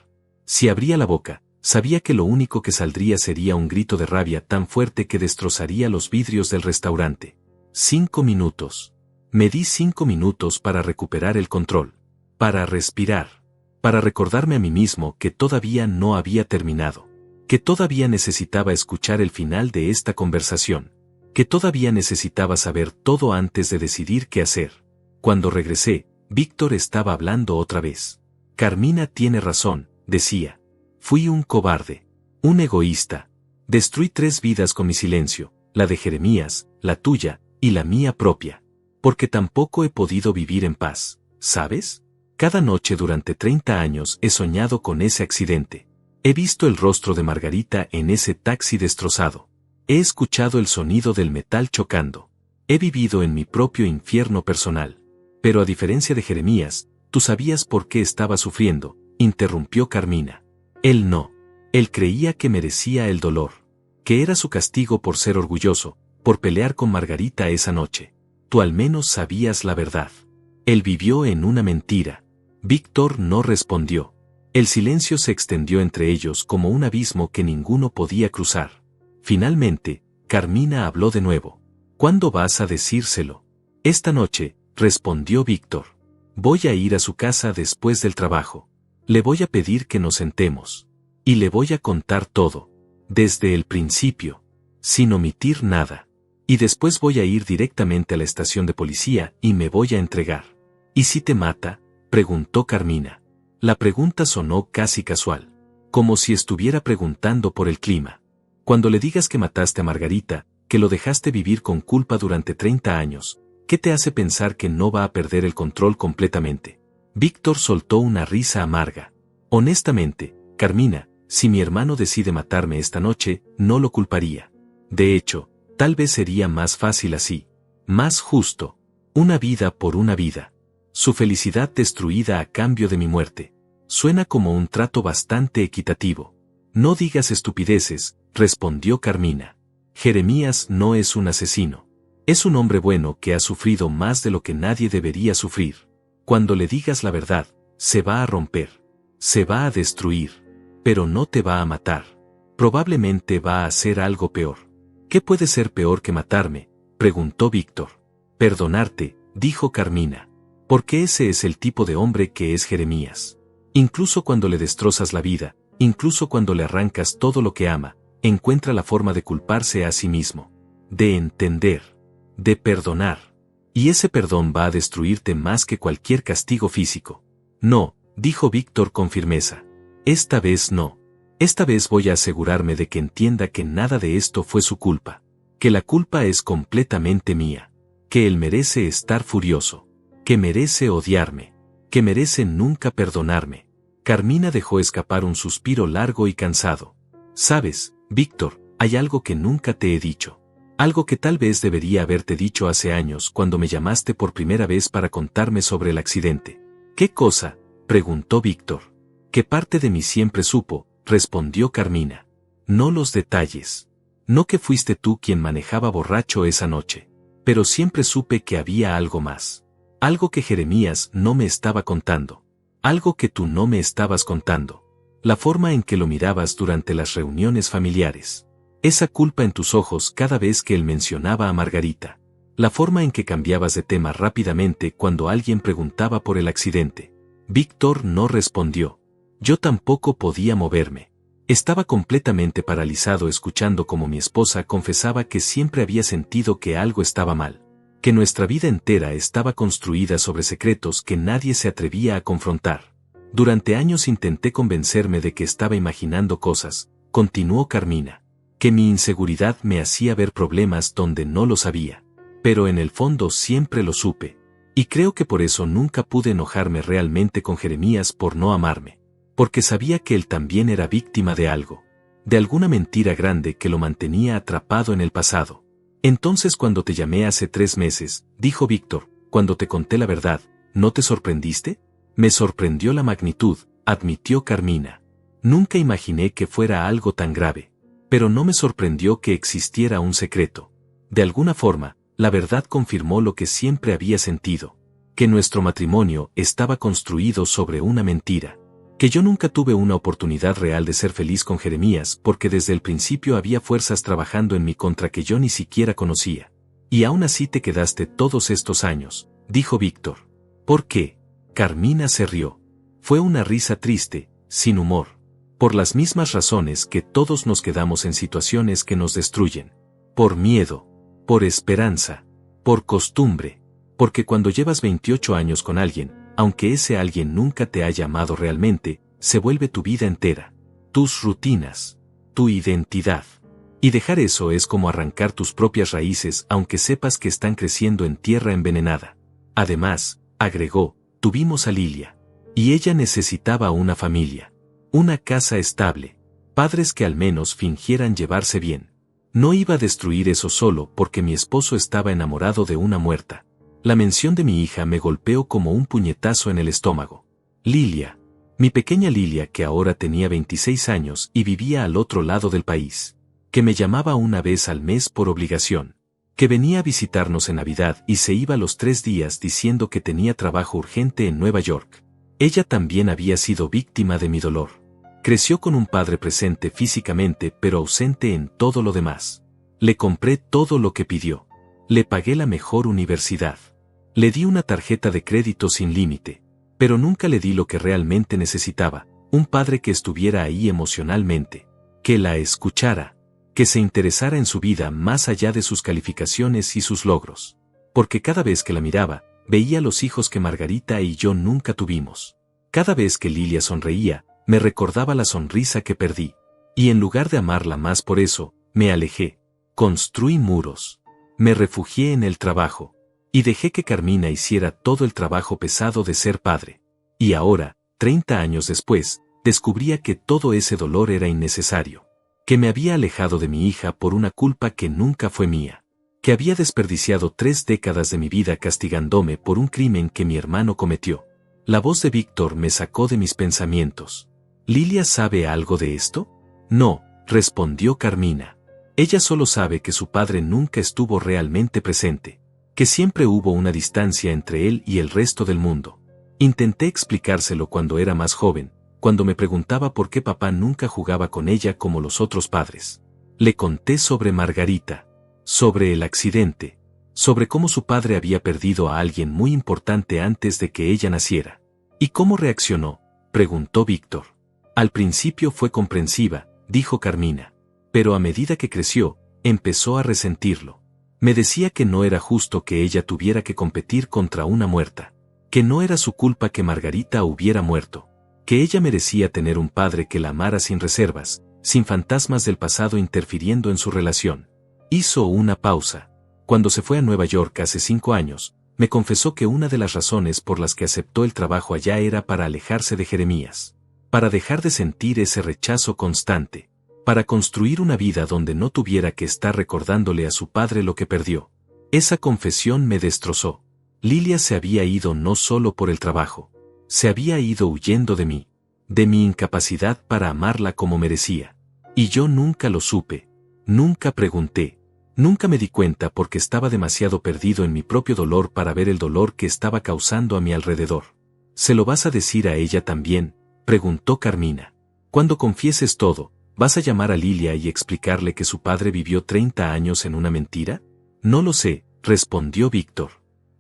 Si abría la boca, sabía que lo único que saldría sería un grito de rabia tan fuerte que destrozaría los vidrios del restaurante. 5 minutos. Me di 5 minutos para recuperar el control, para respirar, para recordarme a mí mismo que todavía no había terminado, que todavía necesitaba escuchar el final de esta conversación, que todavía necesitaba saber todo antes de decidir qué hacer. Cuando regresé, Víctor estaba hablando otra vez. Carmina tiene razón, decía. Fui un cobarde, un egoísta. Destruí 3 vidas con mi silencio, la de Jeremías, la tuya, y la mía propia. Porque tampoco he podido vivir en paz, ¿sabes? Cada noche durante 30 años he soñado con ese accidente. He visto el rostro de Margarita en ese taxi destrozado. He escuchado el sonido del metal chocando. He vivido en mi propio infierno personal. Pero a diferencia de Jeremías, tú sabías por qué estaba sufriendo, interrumpió Carmina. Él no. Él creía que merecía el dolor. Que era su castigo por ser orgulloso, por pelear con Margarita esa noche. Tú al menos sabías la verdad. Él vivió en una mentira. Víctor no respondió. El silencio se extendió entre ellos como un abismo que ninguno podía cruzar. Finalmente, Carmina habló de nuevo. ¿Cuándo vas a decírselo? Esta noche, respondió Víctor. Voy a ir a su casa después del trabajo. Le voy a pedir que nos sentemos. Y le voy a contar todo. Desde el principio. Sin omitir nada. Y después voy a ir directamente a la estación de policía y me voy a entregar. ¿Y si te mata? Preguntó Carmina. La pregunta sonó casi casual. Como si estuviera preguntando por el clima. Cuando le digas que mataste a Margarita, que lo dejaste vivir con culpa durante 30 años, ¿qué te hace pensar que no va a perder el control completamente? Víctor soltó una risa amarga. Honestamente, Carmina, si mi hermano decide matarme esta noche, no lo culparía. De hecho, tal vez sería más fácil así. Más justo. Una vida por una vida. Su felicidad destruida a cambio de mi muerte. Suena como un trato bastante equitativo. No digas estupideces, respondió Carmina. Jeremías no es un asesino. Es un hombre bueno que ha sufrido más de lo que nadie debería sufrir. Cuando le digas la verdad, se va a romper. Se va a destruir. Pero no te va a matar. Probablemente va a hacer algo peor. ¿Qué puede ser peor que matarme?, preguntó Víctor. Perdonarte, dijo Carmina. Porque ese es el tipo de hombre que es Jeremías. Incluso cuando le destrozas la vida, incluso cuando le arrancas todo lo que ama, encuentra la forma de culparse a sí mismo. De entender. De perdonar. Y ese perdón va a destruirte más que cualquier castigo físico. No, dijo Víctor con firmeza. Esta vez no. Esta vez voy a asegurarme de que entienda que nada de esto fue su culpa. Que la culpa es completamente mía. Que él merece estar furioso. Que merece odiarme. Que merece nunca perdonarme. Carmina dejó escapar un suspiro largo y cansado. ¿Sabes, Víctor, hay algo que nunca te he dicho? Algo que tal vez debería haberte dicho hace años cuando me llamaste por primera vez para contarme sobre el accidente. ¿Qué cosa?, preguntó Víctor. ¿Qué parte de mí siempre supo?, respondió Carmina. No los detalles. No que fuiste tú quien manejaba borracho esa noche. Pero siempre supe que había algo más. Algo que Jeremías no me estaba contando. Algo que tú no me estabas contando. La forma en que lo mirabas durante las reuniones familiares. Esa culpa en tus ojos cada vez que él mencionaba a Margarita. La forma en que cambiabas de tema rápidamente cuando alguien preguntaba por el accidente. Víctor no respondió. Yo tampoco podía moverme. Estaba completamente paralizado escuchando cómo mi esposa confesaba que siempre había sentido que algo estaba mal. Que nuestra vida entera estaba construida sobre secretos que nadie se atrevía a confrontar. Durante años intenté convencerme de que estaba imaginando cosas, continuó Carmina. Que mi inseguridad me hacía ver problemas donde no los había. Pero en el fondo siempre lo supe. Y creo que por eso nunca pude enojarme realmente con Jeremías por no amarme. Porque sabía que él también era víctima de algo. De alguna mentira grande que lo mantenía atrapado en el pasado. Entonces cuando te llamé hace 3 meses, dijo Víctor, cuando te conté la verdad, ¿no te sorprendiste? Me sorprendió la magnitud, admitió Carmina. Nunca imaginé que fuera algo tan grave. Pero no me sorprendió que existiera un secreto. De alguna forma, la verdad confirmó lo que siempre había sentido. que nuestro matrimonio estaba construido sobre una mentira, que yo nunca tuve una oportunidad real de ser feliz con Jeremías porque desde el principio había fuerzas trabajando en mi contra que yo ni siquiera conocía. Y aún así te quedaste todos estos años, dijo Víctor. ¿Por qué? Carmina se rió. Fue una risa triste, sin humor. Por las mismas razones que todos nos quedamos en situaciones que nos destruyen. Por miedo, por esperanza, por costumbre. Porque cuando llevas 28 años con alguien, aunque ese alguien nunca te haya amado realmente, se vuelve tu vida entera. Tus rutinas, tu identidad. Y dejar eso es como arrancar tus propias raíces aunque sepas que están creciendo en tierra envenenada. Además, agregó, tuvimos a Lilia. Y ella necesitaba una familia. Una casa estable. Padres que al menos fingieran llevarse bien. No iba a destruir eso solo porque mi esposo estaba enamorado de una muerta. La mención de mi hija me golpeó como un puñetazo en el estómago. Lilia. Mi pequeña Lilia que ahora tenía 26 años y vivía al otro lado del país. Que me llamaba una vez al mes por obligación. Que venía a visitarnos en Navidad y se iba los 3 días diciendo que tenía trabajo urgente en Nueva York. Ella también había sido víctima de mi dolor. Creció con un padre presente físicamente pero ausente en todo lo demás. Le compré todo lo que pidió. Le pagué la mejor universidad. Le di una tarjeta de crédito sin límite. Pero nunca le di lo que realmente necesitaba, un padre que estuviera ahí emocionalmente. Que la escuchara. Que se interesara en su vida más allá de sus calificaciones y sus logros. Porque cada vez que la miraba, veía los hijos que Margarita y yo nunca tuvimos. Cada vez que Lilia sonreía, me recordaba la sonrisa que perdí. Y en lugar de amarla más por eso, me alejé. Construí muros. Me refugié en el trabajo. Y dejé que Carmina hiciera todo el trabajo pesado de ser padre. Y ahora, 30 años después, descubría que todo ese dolor era innecesario. Que me había alejado de mi hija por una culpa que nunca fue mía. Que había desperdiciado 3 décadas de mi vida castigándome por un crimen que mi hermano cometió. La voz de Víctor me sacó de mis pensamientos. ¿Lilia sabe algo de esto? No, respondió Carmina. Ella solo sabe que su padre nunca estuvo realmente presente. Que siempre hubo una distancia entre él y el resto del mundo. Intenté explicárselo cuando era más joven, cuando me preguntaba por qué papá nunca jugaba con ella como los otros padres. Le conté sobre Margarita, sobre el accidente, sobre cómo su padre había perdido a alguien muy importante antes de que ella naciera. ¿Y cómo reaccionó?, preguntó Víctor. Al principio fue comprensiva, dijo Carmina. Pero a medida que creció, empezó a resentirlo. Me decía que no era justo que ella tuviera que competir contra una muerta. Que no era su culpa que Margarita hubiera muerto. Que ella merecía tener un padre que la amara sin reservas, sin fantasmas del pasado interfiriendo en su relación. Hizo una pausa. Cuando se fue a Nueva York hace 5 años, me confesó que una de las razones por las que aceptó el trabajo allá era para alejarse de Jeremías. Para dejar de sentir ese rechazo constante. Para construir una vida donde no tuviera que estar recordándole a su padre lo que perdió. Esa confesión me destrozó. Lilia se había ido no solo por el trabajo. Se había ido huyendo de mí. De mi incapacidad para amarla como merecía. Y yo nunca lo supe. Nunca pregunté. Nunca me di cuenta porque estaba demasiado perdido en mi propio dolor para ver el dolor que estaba causando a mi alrededor. ¿Se lo vas a decir a ella también?, preguntó Carmina. Cuando confieses todo, ¿vas a llamar a Lilia y explicarle que su padre vivió 30 años en una mentira? No lo sé, respondió Víctor.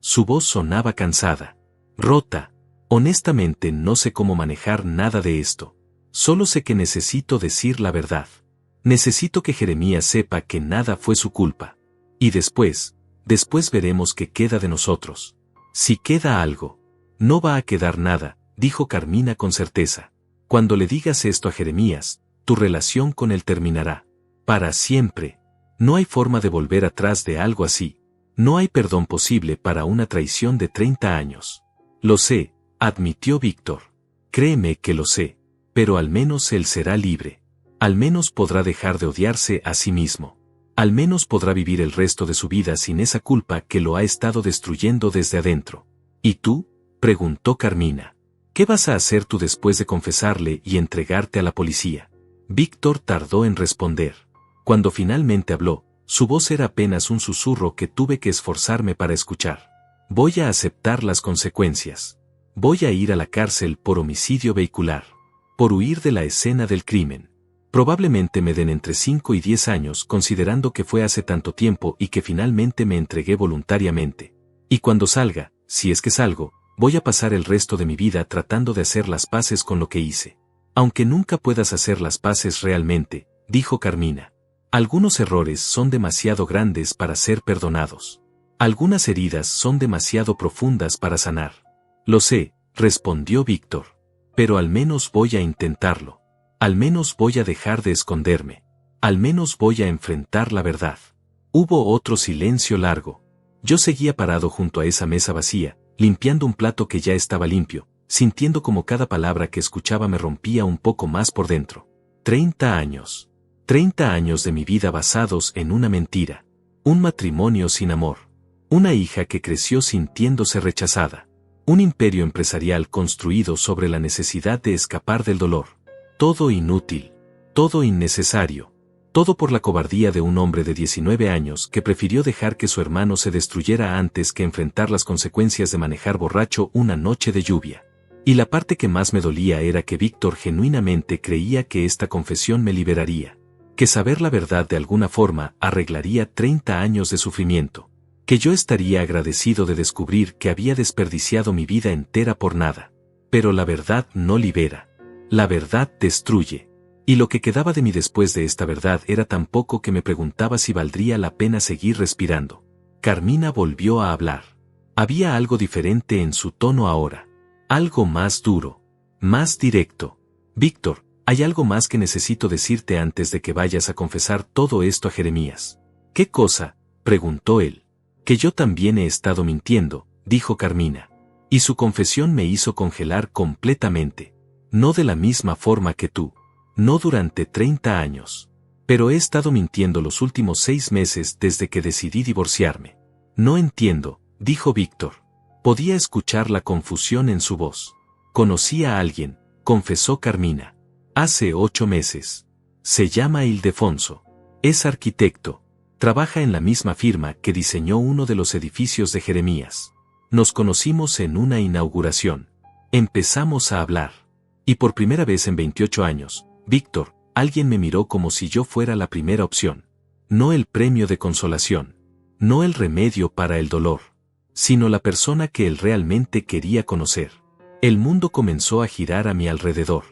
Su voz sonaba cansada. Rota. Honestamente no sé cómo manejar nada de esto. Solo sé que necesito decir la verdad. Necesito que Jeremías sepa que nada fue su culpa. Y después veremos qué queda de nosotros. Si queda algo. No va a quedar nada, dijo Carmina con certeza. Cuando le digas esto a Jeremías, tu relación con él terminará. Para siempre. No hay forma de volver atrás de algo así. No hay perdón posible para una traición de 30 años. Lo sé, admitió Víctor. Créeme que lo sé. Pero al menos él será libre. Al menos podrá dejar de odiarse a sí mismo. Al menos podrá vivir el resto de su vida sin esa culpa que lo ha estado destruyendo desde adentro. ¿Y tú?, preguntó Carmina. ¿Qué vas a hacer tú después de confesarle y entregarte a la policía? Víctor tardó en responder. Cuando finalmente habló, su voz era apenas un susurro que tuve que esforzarme para escuchar. Voy a aceptar las consecuencias. Voy a ir a la cárcel por homicidio vehicular. Por huir de la escena del crimen. Probablemente me den entre 5 y 10 años considerando que fue hace tanto tiempo y que finalmente me entregué voluntariamente. Y cuando salga, si es que salgo, voy a pasar el resto de mi vida tratando de hacer las paces con lo que hice. Aunque nunca puedas hacer las paces realmente, dijo Carmina. Algunos errores son demasiado grandes para ser perdonados. Algunas heridas son demasiado profundas para sanar. Lo sé, respondió Víctor. Pero al menos voy a intentarlo. Al menos voy a dejar de esconderme. Al menos voy a enfrentar la verdad. Hubo otro silencio largo. Yo seguía parado junto a esa mesa vacía, limpiando un plato que ya estaba limpio, sintiendo como cada palabra que escuchaba me rompía un poco más por dentro. 30 años. 30 años de mi vida basados en una mentira. Un matrimonio sin amor. Una hija que creció sintiéndose rechazada. Un imperio empresarial construido sobre la necesidad de escapar del dolor. Todo inútil. Todo innecesario. Todo por la cobardía de un hombre de 19 años que prefirió dejar que su hermano se destruyera antes que enfrentar las consecuencias de manejar borracho una noche de lluvia. Y la parte que más me dolía era que Víctor genuinamente creía que esta confesión me liberaría. Que saber la verdad de alguna forma arreglaría 30 años de sufrimiento. Que yo estaría agradecido de descubrir que había desperdiciado mi vida entera por nada. Pero la verdad no libera. La verdad destruye. Y lo que quedaba de mí después de esta verdad era tan poco que me preguntaba si valdría la pena seguir respirando. Carmina volvió a hablar. Había algo diferente en su tono ahora. Algo más duro. Más directo. Víctor, hay algo más que necesito decirte antes de que vayas a confesar todo esto a Jeremías. ¿Qué cosa?, preguntó él. Que yo también he estado mintiendo, dijo Carmina. Y su confesión me hizo congelar completamente. No de la misma forma que tú. No durante 30 años. Pero he estado mintiendo los últimos 6 meses desde que decidí divorciarme. No entiendo, dijo Víctor. Podía escuchar la confusión en su voz. Conocí a alguien, confesó Carmina. Hace 8 meses. Se llama Ildefonso. Es arquitecto. Trabaja en la misma firma que diseñó uno de los edificios de Jeremías. Nos conocimos en una inauguración. Empezamos a hablar. Y por primera vez en 28 años, Víctor, alguien me miró como si yo fuera la primera opción. No el premio de consolación. No el remedio para el dolor. Sino la persona que él realmente quería conocer. El mundo comenzó a girar a mi alrededor.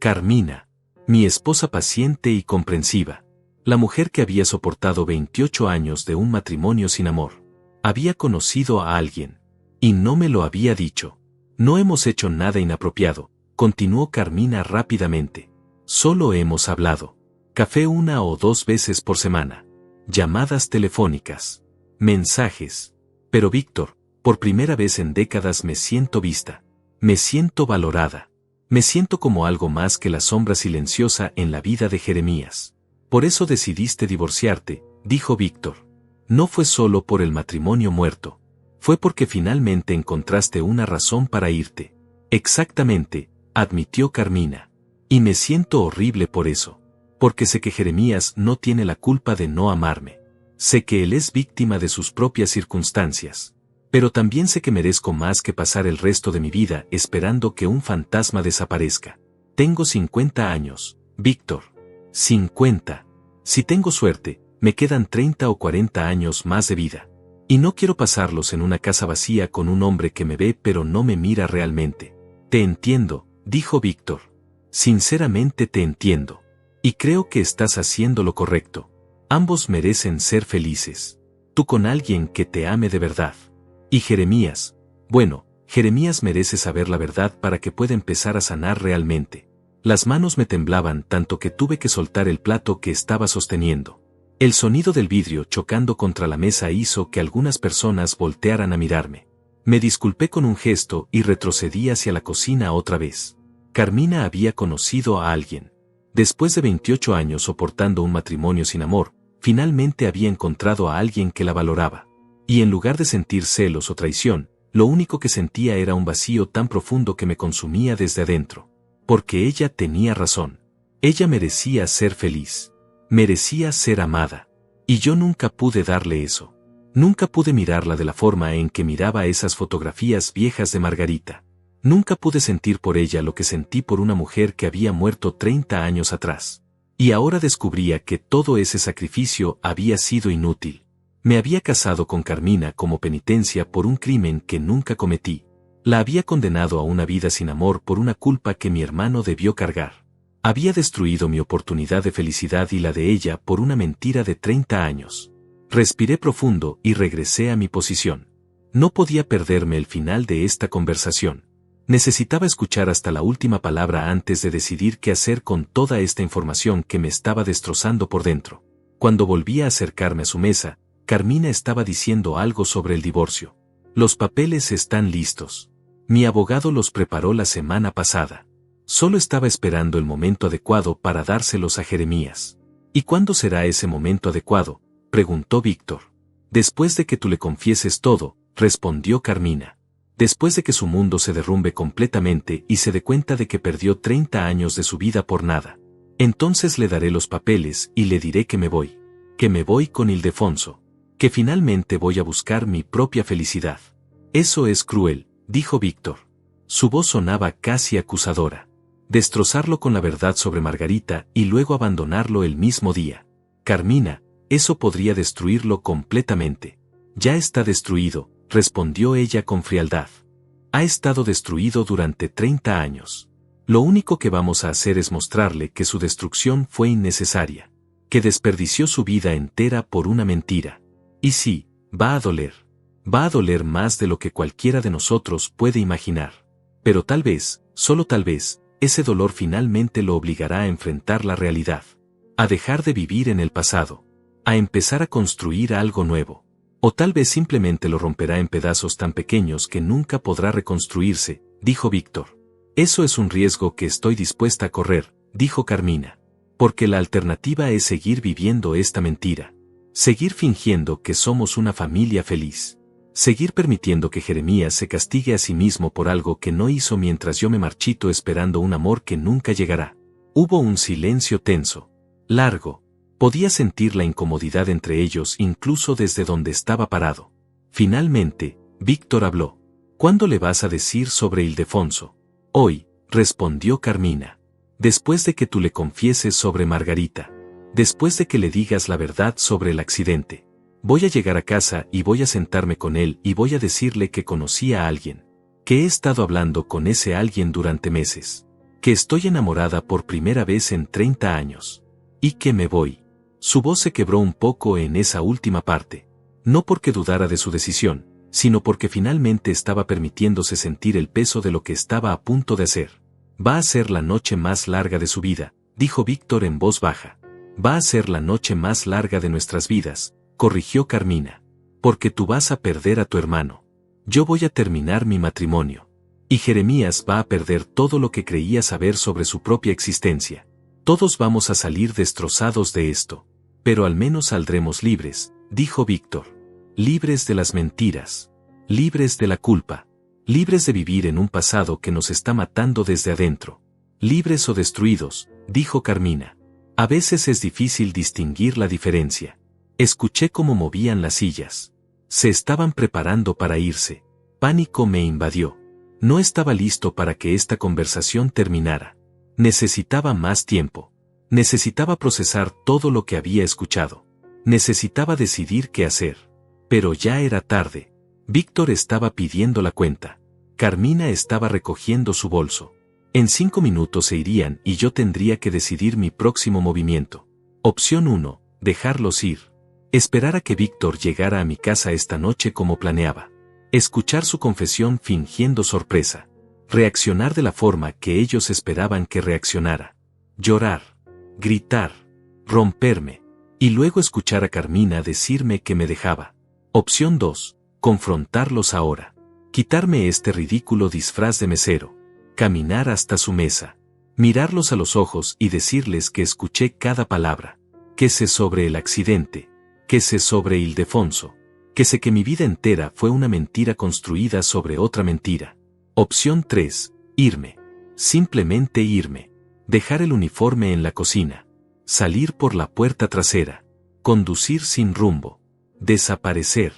Carmina. Mi esposa paciente y comprensiva. La mujer que había soportado 28 años de un matrimonio sin amor. Había conocido a alguien. Y no me lo había dicho. No hemos hecho nada inapropiado, continuó Carmina rápidamente. Solo hemos hablado. Café 1 o 2 veces por semana. Llamadas telefónicas. Mensajes. Pero Víctor, por primera vez en décadas me siento vista. Me siento valorada. Me siento como algo más que la sombra silenciosa en la vida de Jeremías. Por eso decidiste divorciarte, dijo Víctor. No fue solo por el matrimonio muerto. Fue porque finalmente encontraste una razón para irte. Exactamente, admitió Carmina. Y me siento horrible por eso. Porque sé que Jeremías no tiene la culpa de no amarme. Sé que él es víctima de sus propias circunstancias. Pero también sé que merezco más que pasar el resto de mi vida esperando que un fantasma desaparezca. Tengo 50 años, Víctor. 50. Si tengo suerte, me quedan 30 o 40 años más de vida. Y no quiero pasarlos en una casa vacía con un hombre que me ve pero no me mira realmente. Te entiendo, dijo Víctor. Sinceramente te entiendo. Y creo que estás haciendo lo correcto. Ambos merecen ser felices. Tú con alguien que te ame de verdad. Y Jeremías. Bueno, Jeremías merece saber la verdad para que pueda empezar a sanar realmente. Las manos me temblaban tanto que tuve que soltar el plato que estaba sosteniendo. El sonido del vidrio chocando contra la mesa hizo que algunas personas voltearan a mirarme. Me disculpé con un gesto y retrocedí hacia la cocina otra vez. Carmina había conocido a alguien. Después de 28 años soportando un matrimonio sin amor, finalmente había encontrado a alguien que la valoraba. Y en lugar de sentir celos o traición, lo único que sentía era un vacío tan profundo que me consumía desde adentro. Porque ella tenía razón. Ella merecía ser feliz. Merecía ser amada. Y yo nunca pude darle eso. Nunca pude mirarla de la forma en que miraba esas fotografías viejas de Margarita. Nunca pude sentir por ella lo que sentí por una mujer que había muerto 30 años atrás. Y ahora descubría que todo ese sacrificio había sido inútil. Me había casado con Carmina como penitencia por un crimen que nunca cometí. La había condenado a una vida sin amor por una culpa que mi hermano debió cargar. Había destruido mi oportunidad de felicidad y la de ella por una mentira de 30 años. Respiré profundo y regresé a mi posición. No podía perderme el final de esta conversación. Necesitaba escuchar hasta la última palabra antes de decidir qué hacer con toda esta información que me estaba destrozando por dentro. Cuando volví a acercarme a su mesa, Carmina estaba diciendo algo sobre el divorcio. Los papeles están listos. Mi abogado los preparó la semana pasada. Solo estaba esperando el momento adecuado para dárselos a Jeremías. ¿Y cuándo será ese momento adecuado?, preguntó Víctor. Después de que tú le confieses todo, respondió Carmina. Después de que su mundo se derrumbe completamente y se dé cuenta de que perdió 30 años de su vida por nada. Entonces le daré los papeles y le diré que me voy. Que me voy con Ildefonso. Que finalmente voy a buscar mi propia felicidad. Eso es cruel, dijo Víctor. Su voz sonaba casi acusadora. Destrozarlo con la verdad sobre Margarita y luego abandonarlo el mismo día. Carmina, eso podría destruirlo completamente. Ya está destruido, respondió ella con frialdad. Ha estado destruido durante 30 años. Lo único que vamos a hacer es mostrarle que su destrucción fue innecesaria. Que desperdició su vida entera por una mentira. Y sí, va a doler. Va a doler más de lo que cualquiera de nosotros puede imaginar. Pero tal vez, solo tal vez, ese dolor finalmente lo obligará a enfrentar la realidad. A dejar de vivir en el pasado. A empezar a construir algo nuevo. O tal vez simplemente lo romperá en pedazos tan pequeños que nunca podrá reconstruirse, dijo Víctor. Eso es un riesgo que estoy dispuesta a correr, dijo Carmina. Porque la alternativa es seguir viviendo esta mentira. Seguir fingiendo que somos una familia feliz. Seguir permitiendo que Jeremías se castigue a sí mismo por algo que no hizo mientras yo me marchito esperando un amor que nunca llegará. Hubo un silencio tenso. Largo. Podía sentir la incomodidad entre ellos incluso desde donde estaba parado. Finalmente, Víctor habló. ¿Cuándo le vas a decir sobre Ildefonso? Hoy, respondió Carmina. Después de que tú le confieses sobre Margarita. Después de que le digas la verdad sobre el accidente. Voy a llegar a casa y voy a sentarme con él y voy a decirle que conocí a alguien. Que he estado hablando con ese alguien durante meses. Que estoy enamorada por primera vez en 30 años. Y que me voy. Su voz se quebró un poco en esa última parte. No porque dudara de su decisión, sino porque finalmente estaba permitiéndose sentir el peso de lo que estaba a punto de hacer. Va a ser la noche más larga de su vida, dijo Víctor en voz baja. Va a ser la noche más larga de nuestras vidas, corrigió Carmina. Porque tú vas a perder a tu hermano. Yo voy a terminar mi matrimonio. Y Jeremías va a perder todo lo que creía saber sobre su propia existencia. Todos vamos a salir destrozados de esto. Pero al menos saldremos libres, dijo Víctor. Libres de las mentiras. Libres de la culpa. Libres de vivir en un pasado que nos está matando desde adentro. Libres o destruidos, dijo Carmina. A veces es difícil distinguir la diferencia. Escuché cómo movían las sillas. Se estaban preparando para irse. Pánico me invadió. No estaba listo para que esta conversación terminara. Necesitaba más tiempo. Necesitaba procesar todo lo que había escuchado. Necesitaba decidir qué hacer. Pero ya era tarde. Víctor estaba pidiendo la cuenta. Carmina estaba recogiendo su bolso. En 5 minutos se irían y yo tendría que decidir mi próximo movimiento. Opción 1, dejarlos ir. Esperar a que Víctor llegara a mi casa esta noche como planeaba. Escuchar su confesión fingiendo sorpresa. Reaccionar de la forma que ellos esperaban que reaccionara. Llorar. Gritar. Romperme. Y luego escuchar a Carmina decirme que me dejaba. Opción 2. Confrontarlos ahora. Quitarme este ridículo disfraz de mesero. Caminar hasta su mesa. Mirarlos a los ojos y decirles que escuché cada palabra. Que sé sobre el accidente. Que sé sobre Ildefonso. Que sé que mi vida entera fue una mentira construida sobre otra mentira. Opción 3. Irme. Simplemente irme. Dejar el uniforme en la cocina. Salir por la puerta trasera. Conducir sin rumbo. Desaparecer.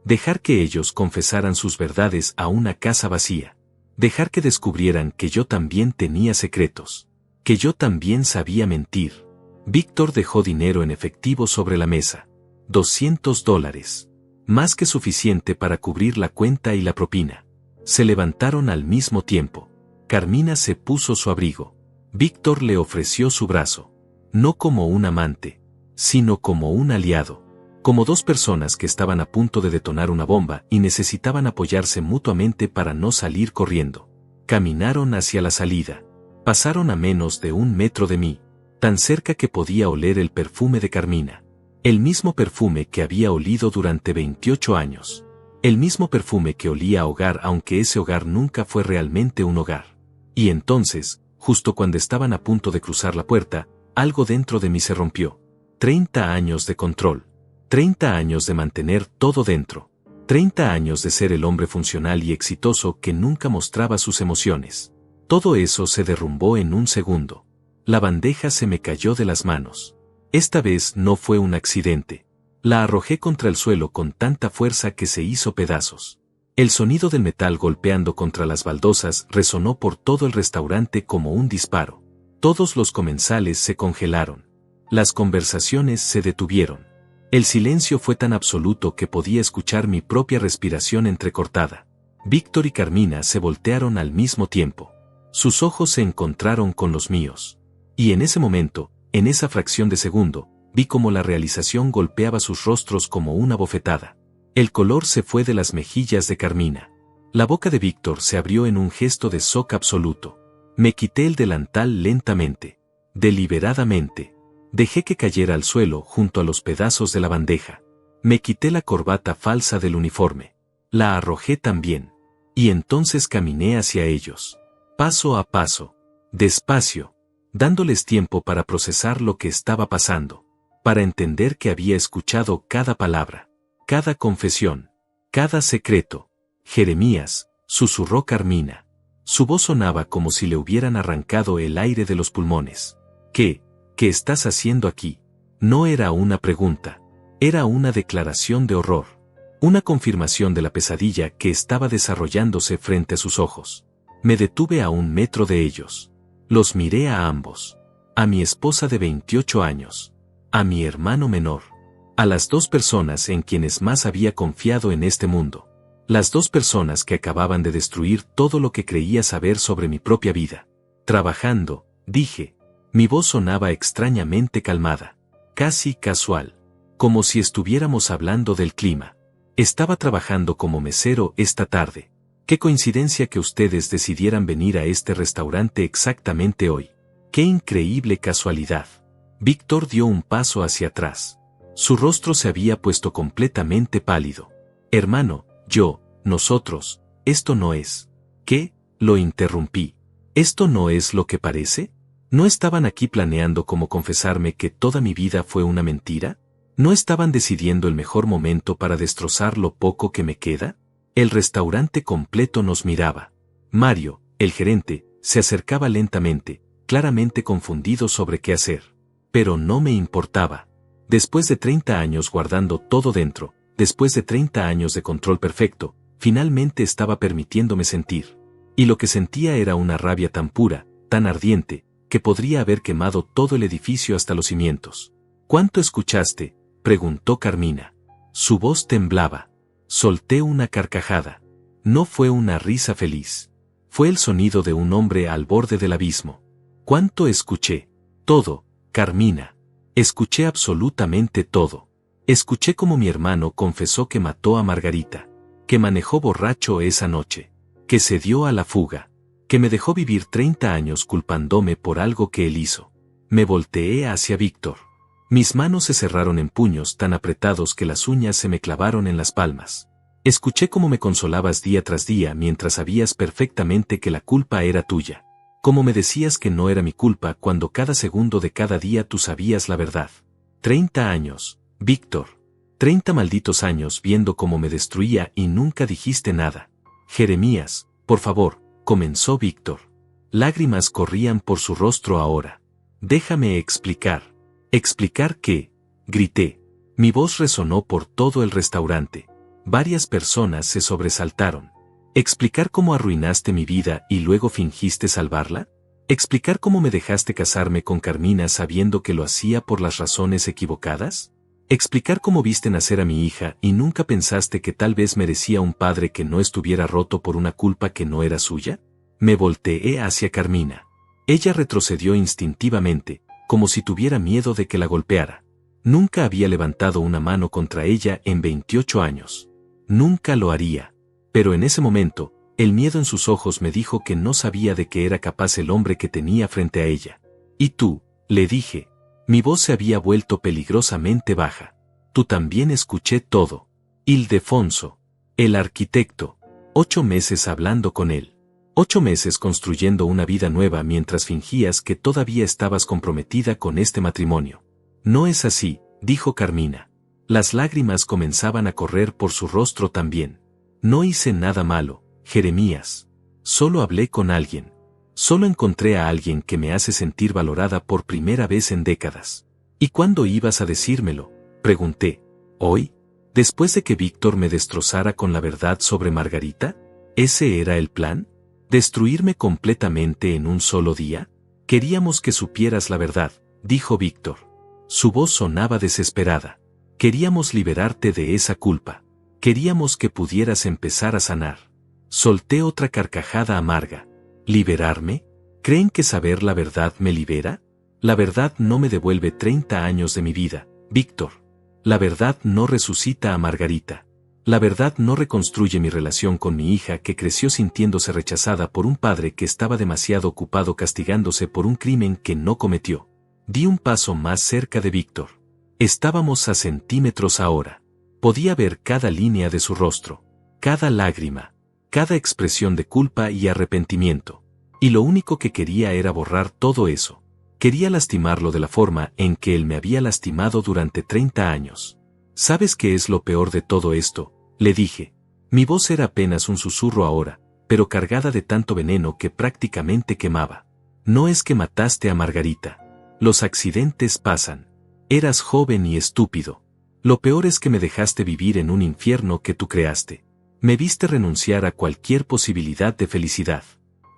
Dejar que ellos confesaran sus verdades a una casa vacía. Dejar que descubrieran que yo también tenía secretos. Que yo también sabía mentir. Víctor dejó dinero en efectivo sobre la mesa. $200. Más que suficiente para cubrir la cuenta y la propina. Se levantaron al mismo tiempo. Carmina se puso su abrigo. Víctor le ofreció su brazo. No como un amante, sino como un aliado. Como dos personas que estaban a punto de detonar una bomba y necesitaban apoyarse mutuamente para no salir corriendo. Caminaron hacia la salida. Pasaron a menos de 1 metro de mí, tan cerca que podía oler el perfume de Carmina. El mismo perfume que había olido durante 28 años. El mismo perfume que olía a hogar, aunque ese hogar nunca fue realmente un hogar. Y entonces, justo cuando estaban a punto de cruzar la puerta, algo dentro de mí se rompió. 30 años de control. 30 años de mantener todo dentro. 30 años de ser el hombre funcional y exitoso que nunca mostraba sus emociones. Todo eso se derrumbó en un segundo. La bandeja se me cayó de las manos. Esta vez no fue un accidente. La arrojé contra el suelo con tanta fuerza que se hizo pedazos. El sonido del metal golpeando contra las baldosas resonó por todo el restaurante como un disparo. Todos los comensales se congelaron. Las conversaciones se detuvieron. El silencio fue tan absoluto que podía escuchar mi propia respiración entrecortada. Víctor y Carmina se voltearon al mismo tiempo. Sus ojos se encontraron con los míos. Y en ese momento, en esa fracción de segundo, vi cómo la realización golpeaba sus rostros como una bofetada. El color se fue de las mejillas de Carmina. La boca de Víctor se abrió en un gesto de shock absoluto. Me quité el delantal lentamente. Deliberadamente. Dejé que cayera al suelo junto a los pedazos de la bandeja. Me quité la corbata falsa del uniforme. La arrojé también. Y entonces caminé hacia ellos. Paso a paso. Despacio. Dándoles tiempo para procesar lo que estaba pasando. Para entender que había escuchado cada palabra. Cada confesión. Cada secreto. Jeremías, susurró Carmina. Su voz sonaba como si le hubieran arrancado el aire de los pulmones. ¿Qué estás haciendo aquí? No era una pregunta. Era una declaración de horror. Una confirmación de la pesadilla que estaba desarrollándose frente a sus ojos. Me detuve a 1 metro de ellos. Los miré a ambos. A mi esposa de 28 años. A mi hermano menor. A las 2 personas en quienes más había confiado en este mundo. Las 2 personas que acababan de destruir todo lo que creía saber sobre mi propia vida. Trabajando, dije. Mi voz sonaba extrañamente calmada. Casi casual. Como si estuviéramos hablando del clima. Estaba trabajando como mesero esta tarde. Qué coincidencia que ustedes decidieran venir a este restaurante exactamente hoy. Qué increíble casualidad. Víctor dio un paso hacia atrás. Su rostro se había puesto completamente pálido. Hermano, nosotros, esto no es. ¿Qué? Lo interrumpí. ¿Esto no es lo que parece? ¿No estaban aquí planeando cómo confesarme que toda mi vida fue una mentira? ¿No estaban decidiendo el mejor momento para destrozar lo poco que me queda? El restaurante completo nos miraba. Mario, el gerente, se acercaba lentamente, claramente confundido sobre qué hacer. Pero no me importaba. Después de 30 años guardando todo dentro, después de 30 años de control perfecto, finalmente estaba permitiéndome sentir. Y lo que sentía era una rabia tan pura, tan ardiente, que podría haber quemado todo el edificio hasta los cimientos. ¿Cuánto escuchaste?, preguntó Carmina. Su voz temblaba. Solté una carcajada. No fue una risa feliz. Fue el sonido de un hombre al borde del abismo. ¿Cuánto escuché? Todo, Carmina. Escuché absolutamente todo. Escuché cómo mi hermano confesó que mató a Margarita, que manejó borracho esa noche, que se dio a la fuga, que me dejó vivir 30 años culpándome por algo que él hizo. Me volteé hacia Víctor. Mis manos se cerraron en puños tan apretados que las uñas se me clavaron en las palmas. Escuché cómo me consolabas día tras día mientras sabías perfectamente que la culpa era tuya. Cómo me decías que no era mi culpa cuando cada segundo de cada día tú sabías la verdad. 30 años, Víctor. 30 malditos años viendo cómo me destruía y nunca dijiste nada. Jeremías, por favor, comenzó Víctor. Lágrimas corrían por su rostro ahora. Déjame explicar. ¿Explicar qué? Grité. Mi voz resonó por todo el restaurante. Varias personas se sobresaltaron. ¿Explicar cómo arruinaste mi vida y luego fingiste salvarla? ¿Explicar cómo me dejaste casarme con Carmina sabiendo que lo hacía por las razones equivocadas? ¿Explicar cómo viste nacer a mi hija y nunca pensaste que tal vez merecía un padre que no estuviera roto por una culpa que no era suya? Me volteé hacia Carmina. Ella retrocedió instintivamente, como si tuviera miedo de que la golpeara. Nunca había levantado una mano contra ella en 28 años. Nunca lo haría. Pero en ese momento, el miedo en sus ojos me dijo que no sabía de qué era capaz el hombre que tenía frente a ella. ¿Y tú? Le dije. Mi voz se había vuelto peligrosamente baja. Tú también escuché todo. Ildefonso. El arquitecto. 8 meses hablando con él. 8 meses construyendo una vida nueva mientras fingías que todavía estabas comprometida con este matrimonio. No es así, dijo Carmina. Las lágrimas comenzaban a correr por su rostro también. No hice nada malo, Jeremías. Solo hablé con alguien. Solo encontré a alguien que me hace sentir valorada por primera vez en décadas. ¿Y cuándo ibas a decírmelo? Pregunté. ¿Hoy? ¿Después de que Víctor me destrozara con la verdad sobre Margarita? ¿Ese era el plan? ¿Destruirme completamente en un solo día? Queríamos que supieras la verdad, dijo Víctor. Su voz sonaba desesperada. Queríamos liberarte de esa culpa. Queríamos que pudieras empezar a sanar. Solté otra carcajada amarga. ¿Liberarme? ¿Creen que saber la verdad me libera? La verdad no me devuelve 30 años de mi vida, Víctor. La verdad no resucita a Margarita. La verdad no reconstruye mi relación con mi hija que creció sintiéndose rechazada por un padre que estaba demasiado ocupado castigándose por un crimen que no cometió. Di un paso más cerca de Víctor. Estábamos a centímetros ahora. Podía ver cada línea de su rostro, cada lágrima, cada expresión de culpa y arrepentimiento. Y lo único que quería era borrar todo eso. Quería lastimarlo de la forma en que él me había lastimado durante 30 años. ¿Sabes qué es lo peor de todo esto? Le dije. Mi voz era apenas un susurro ahora, pero cargada de tanto veneno que prácticamente quemaba. No es que mataste a Margarita. Los accidentes pasan. Eras joven y estúpido. Lo peor es que me dejaste vivir en un infierno que tú creaste. Me viste renunciar a cualquier posibilidad de felicidad.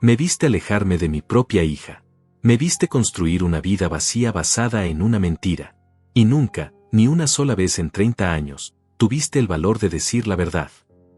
Me viste alejarme de mi propia hija. Me viste construir una vida vacía basada en una mentira. Y nunca, ni una sola vez en 30 años, tuviste el valor de decir la verdad.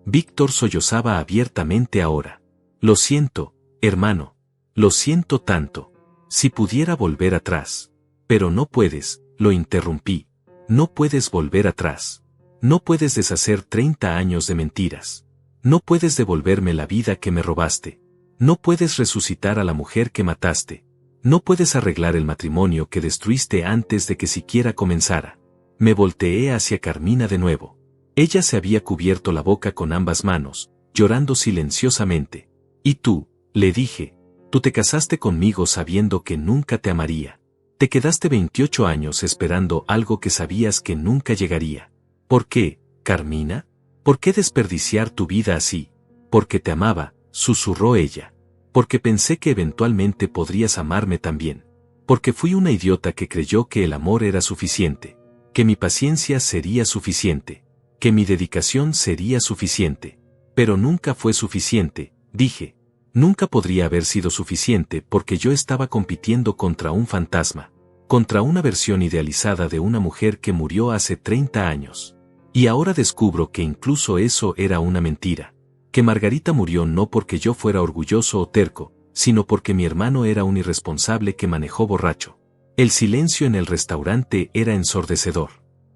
Víctor sollozaba abiertamente ahora. Lo siento, hermano. Lo siento tanto. Si pudiera volver atrás. Pero no puedes, lo interrumpí. No puedes volver atrás. No puedes deshacer 30 años de mentiras. No puedes devolverme la vida que me robaste. No puedes resucitar a la mujer que mataste. No puedes arreglar el matrimonio que destruiste antes de que siquiera comenzara. Me volteé hacia Carmina de nuevo. Ella se había cubierto la boca con ambas manos, llorando silenciosamente. ¿Y tú? Le dije. Tú te casaste conmigo sabiendo que nunca te amaría. Te quedaste 28 años esperando algo que sabías que nunca llegaría. ¿Por qué, Carmina? ¿Por qué desperdiciar tu vida así? Porque te amaba, susurró ella. Porque pensé que eventualmente podrías amarme también. Porque fui una idiota que creyó que el amor era suficiente. Que mi paciencia sería suficiente. Que mi dedicación sería suficiente. Pero nunca fue suficiente, dije. Nunca podría haber sido suficiente porque yo estaba compitiendo contra un fantasma. Contra una versión idealizada de una mujer que murió hace 30 años. Y ahora descubro que incluso eso era una mentira. Que Margarita murió no porque yo fuera orgulloso o terco, sino porque mi hermano era un irresponsable que manejó borracho. El silencio en el restaurante era ensordecedor.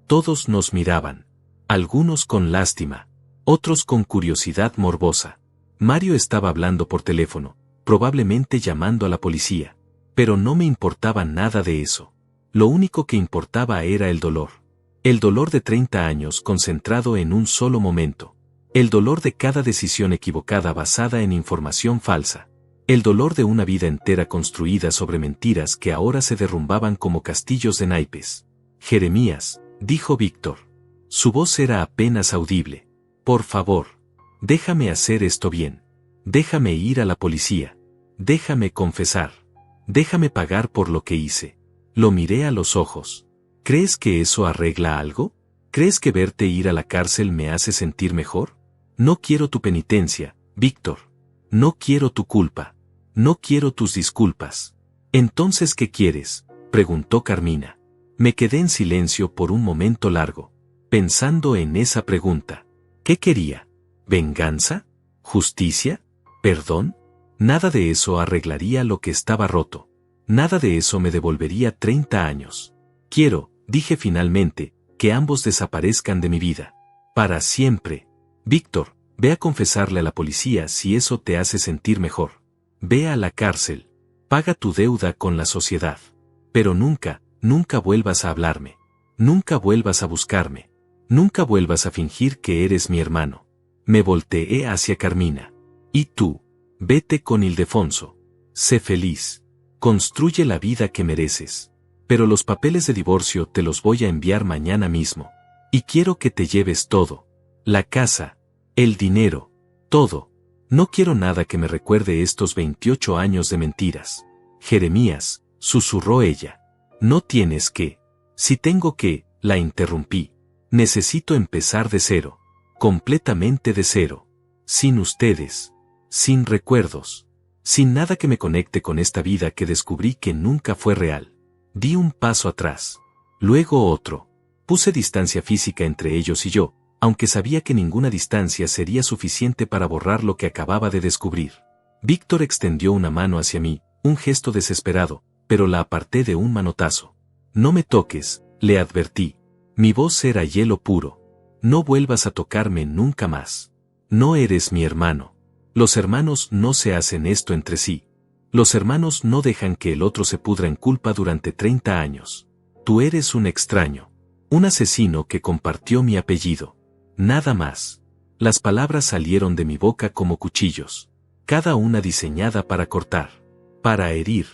Todos nos miraban. Algunos con lástima, otros con curiosidad morbosa. Mario estaba hablando por teléfono, probablemente llamando a la policía. Pero no me importaba nada de eso. Lo único que importaba era el dolor. El dolor de 30 años concentrado en un solo momento. El dolor de cada decisión equivocada basada en información falsa. El dolor de una vida entera construida sobre mentiras que ahora se derrumbaban como castillos de naipes. Jeremías, dijo Víctor. Su voz era apenas audible. Por favor, déjame hacer esto bien. Déjame ir a la policía. Déjame confesar. Déjame pagar por lo que hice. Lo miré a los ojos. ¿Crees que eso arregla algo? ¿Crees que verte ir a la cárcel me hace sentir mejor? No quiero tu penitencia, Víctor. No quiero tu culpa. No quiero tus disculpas. ¿Entonces qué quieres?, preguntó Carmina. Me quedé en silencio por un momento largo, pensando en esa pregunta. ¿Qué quería? ¿Venganza? ¿Justicia? ¿Perdón? Nada de eso arreglaría lo que estaba roto. Nada de eso me devolvería 30 años. Quiero, dije finalmente, que ambos desaparezcan de mi vida. Para siempre. Víctor, ve a confesarle a la policía si eso te hace sentir mejor. Ve a la cárcel. Paga tu deuda con la sociedad. Pero nunca, nunca vuelvas a hablarme. Nunca vuelvas a buscarme. Nunca vuelvas a fingir que eres mi hermano. Me volteé hacia Carmina. Y tú, vete con Ildefonso. Sé feliz. Construye la vida que mereces. Pero los papeles de divorcio te los voy a enviar mañana mismo. Y quiero que te lleves todo. La casa, el dinero, todo. No quiero nada que me recuerde estos 28 años de mentiras. Jeremías, susurró ella. No tienes que. Si tengo que, la interrumpí. Necesito empezar de cero. Completamente de cero. Sin ustedes. Sin recuerdos. Sin nada que me conecte con esta vida que descubrí que nunca fue real. Di un paso atrás. Luego otro. Puse distancia física entre ellos y yo, aunque sabía que ninguna distancia sería suficiente para borrar lo que acababa de descubrir. Víctor extendió una mano hacia mí, un gesto desesperado, pero la aparté de un manotazo. No me toques, le advertí. Mi voz era hielo puro. No vuelvas a tocarme nunca más. No eres mi hermano. Los hermanos no se hacen esto entre sí. Los hermanos no dejan que el otro se pudra en culpa durante 30 años. Tú eres un extraño. Un asesino que compartió mi apellido. Nada más. Las palabras salieron de mi boca como cuchillos. Cada una diseñada para cortar. Para herir.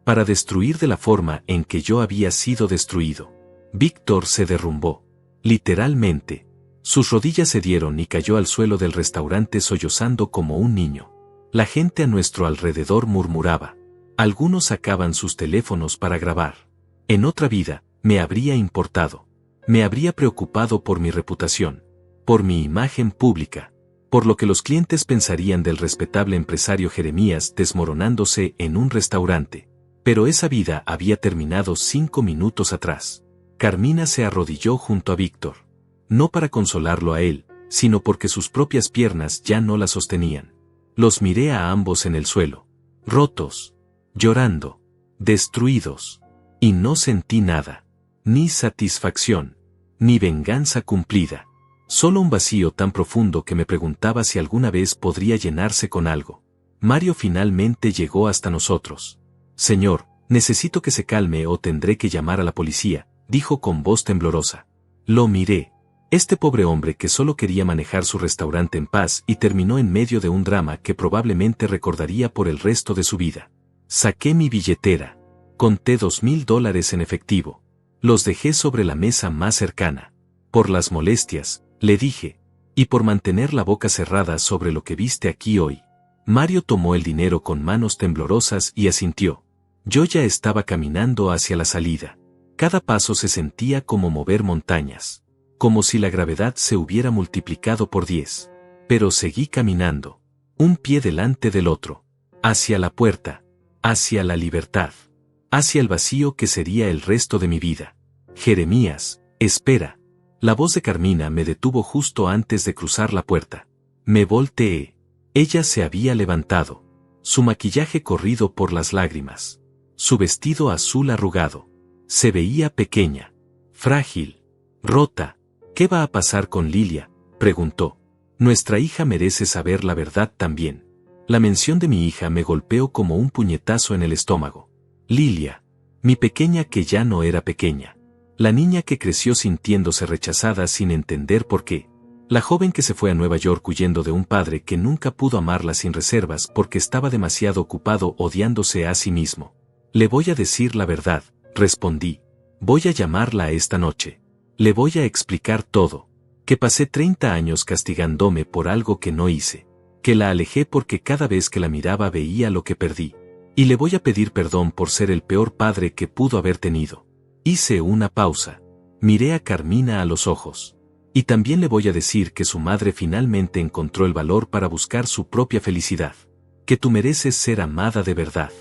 Para destruir de la forma en que yo había sido destruido. Víctor se derrumbó. Literalmente. Sus rodillas cedieron y cayó al suelo del restaurante sollozando como un niño. La gente a nuestro alrededor murmuraba. Algunos sacaban sus teléfonos para grabar. En otra vida, me habría importado. Me habría preocupado por mi reputación. Por mi imagen pública. Por lo que los clientes pensarían del respetable empresario Jeremías desmoronándose en un restaurante. Pero esa vida había terminado 5 minutos atrás. Carmina se arrodilló junto a Víctor. No para consolarlo a él, sino porque sus propias piernas ya no la sostenían. Los miré a ambos en el suelo. Rotos. Llorando. Destruidos. Y no sentí nada. Ni satisfacción. Ni venganza cumplida. Solo un vacío tan profundo que me preguntaba si alguna vez podría llenarse con algo. Mario finalmente llegó hasta nosotros. Señor, necesito que se calme o tendré que llamar a la policía, dijo con voz temblorosa. Lo miré. Este pobre hombre que solo quería manejar su restaurante en paz y terminó en medio de un drama que probablemente recordaría por el resto de su vida. Saqué mi billetera. Conté $2,000 en efectivo. Los dejé sobre la mesa más cercana. Por las molestias, le dije, y por mantener la boca cerrada sobre lo que viste aquí hoy. Mario tomó el dinero con manos temblorosas y asintió. Yo ya estaba caminando hacia la salida. Cada paso se sentía como mover montañas. Como si la gravedad se hubiera multiplicado por 10. Pero seguí caminando. Un pie delante del otro. Hacia la puerta. Hacia la libertad. Hacia el vacío que sería el resto de mi vida. Jeremías, espera. La voz de Carmina me detuvo justo antes de cruzar la puerta. Me volteé. Ella se había levantado. Su maquillaje corrido por las lágrimas. Su vestido azul arrugado. Se veía pequeña. Frágil. Rota. ¿Qué va a pasar con Lilia?, preguntó. Nuestra hija merece saber la verdad también. La mención de mi hija me golpeó como un puñetazo en el estómago. Lilia. Mi pequeña que ya no era pequeña. La niña que creció sintiéndose rechazada sin entender por qué. La joven que se fue a Nueva York huyendo de un padre que nunca pudo amarla sin reservas porque estaba demasiado ocupado odiándose a sí mismo. Le voy a decir la verdad, respondí. Voy a llamarla esta noche. Le voy a explicar todo. Que pasé 30 años castigándome por algo que no hice. Que la alejé porque cada vez que la miraba veía lo que perdí. Y le voy a pedir perdón por ser el peor padre que pudo haber tenido. Hice una pausa. Miré a Carmina a los ojos. Y también le voy a decir que su madre finalmente encontró el valor para buscar su propia felicidad. Que tú mereces ser amada de verdad.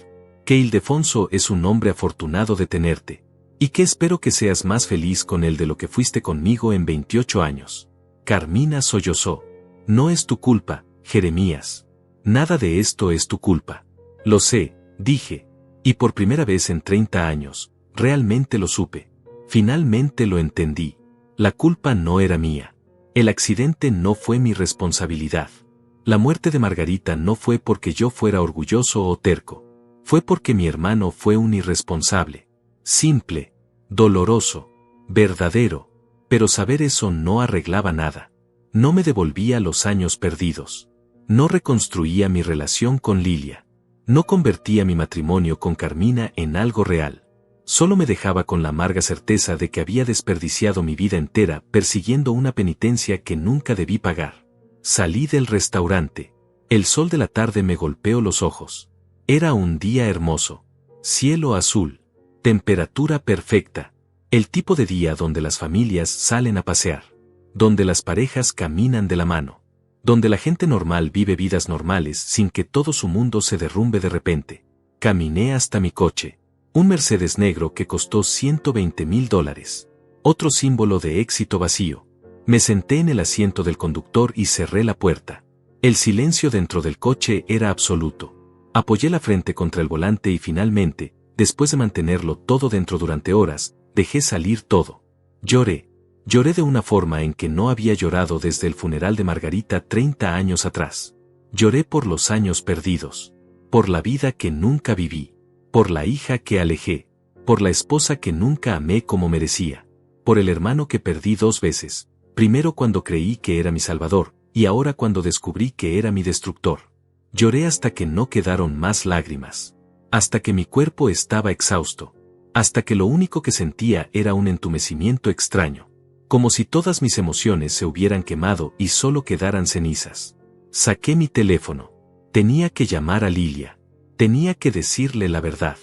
Que Ildefonso es un hombre afortunado de tenerte. Y que espero que seas más feliz con él de lo que fuiste conmigo en 28 años. Carmina sollozó. No es tu culpa, Jeremías. Nada de esto es tu culpa. Lo sé, dije. Y por primera vez en 30 años, realmente lo supe. Finalmente lo entendí. La culpa no era mía. El accidente no fue mi responsabilidad. La muerte de Margarita no fue porque yo fuera orgulloso o terco. Fue porque mi hermano fue un irresponsable. Simple, doloroso, verdadero. Pero saber eso no arreglaba nada. No me devolvía los años perdidos. No reconstruía mi relación con Lilia. No convertía mi matrimonio con Carmina en algo real. Solo me dejaba con la amarga certeza de que había desperdiciado mi vida entera persiguiendo una penitencia que nunca debí pagar. Salí del restaurante. El sol de la tarde me golpeó los ojos. Era un día hermoso. Cielo azul. Temperatura perfecta. El tipo de día donde las familias salen a pasear. Donde las parejas caminan de la mano. Donde la gente normal vive vidas normales sin que todo su mundo se derrumbe de repente. Caminé hasta mi coche. Un Mercedes negro que costó $120,000. Otro símbolo de éxito vacío. Me senté en el asiento del conductor y cerré la puerta. El silencio dentro del coche era absoluto. Apoyé la frente contra el volante y finalmente, después de mantenerlo todo dentro durante horas, dejé salir todo. Lloré. Lloré de una forma en que no había llorado desde el funeral de Margarita 30 años atrás. Lloré por los años perdidos. Por la vida que nunca viví. Por la hija que alejé. Por la esposa que nunca amé como merecía. Por el hermano que perdí 2 veces. Primero cuando creí que era mi salvador, y ahora cuando descubrí que era mi destructor. Lloré hasta que no quedaron más lágrimas. Hasta que mi cuerpo estaba exhausto. Hasta que lo único que sentía era un entumecimiento extraño. Como si todas mis emociones se hubieran quemado y solo quedaran cenizas. Saqué mi teléfono. Tenía que llamar a Lilia. Tenía que decirle la verdad.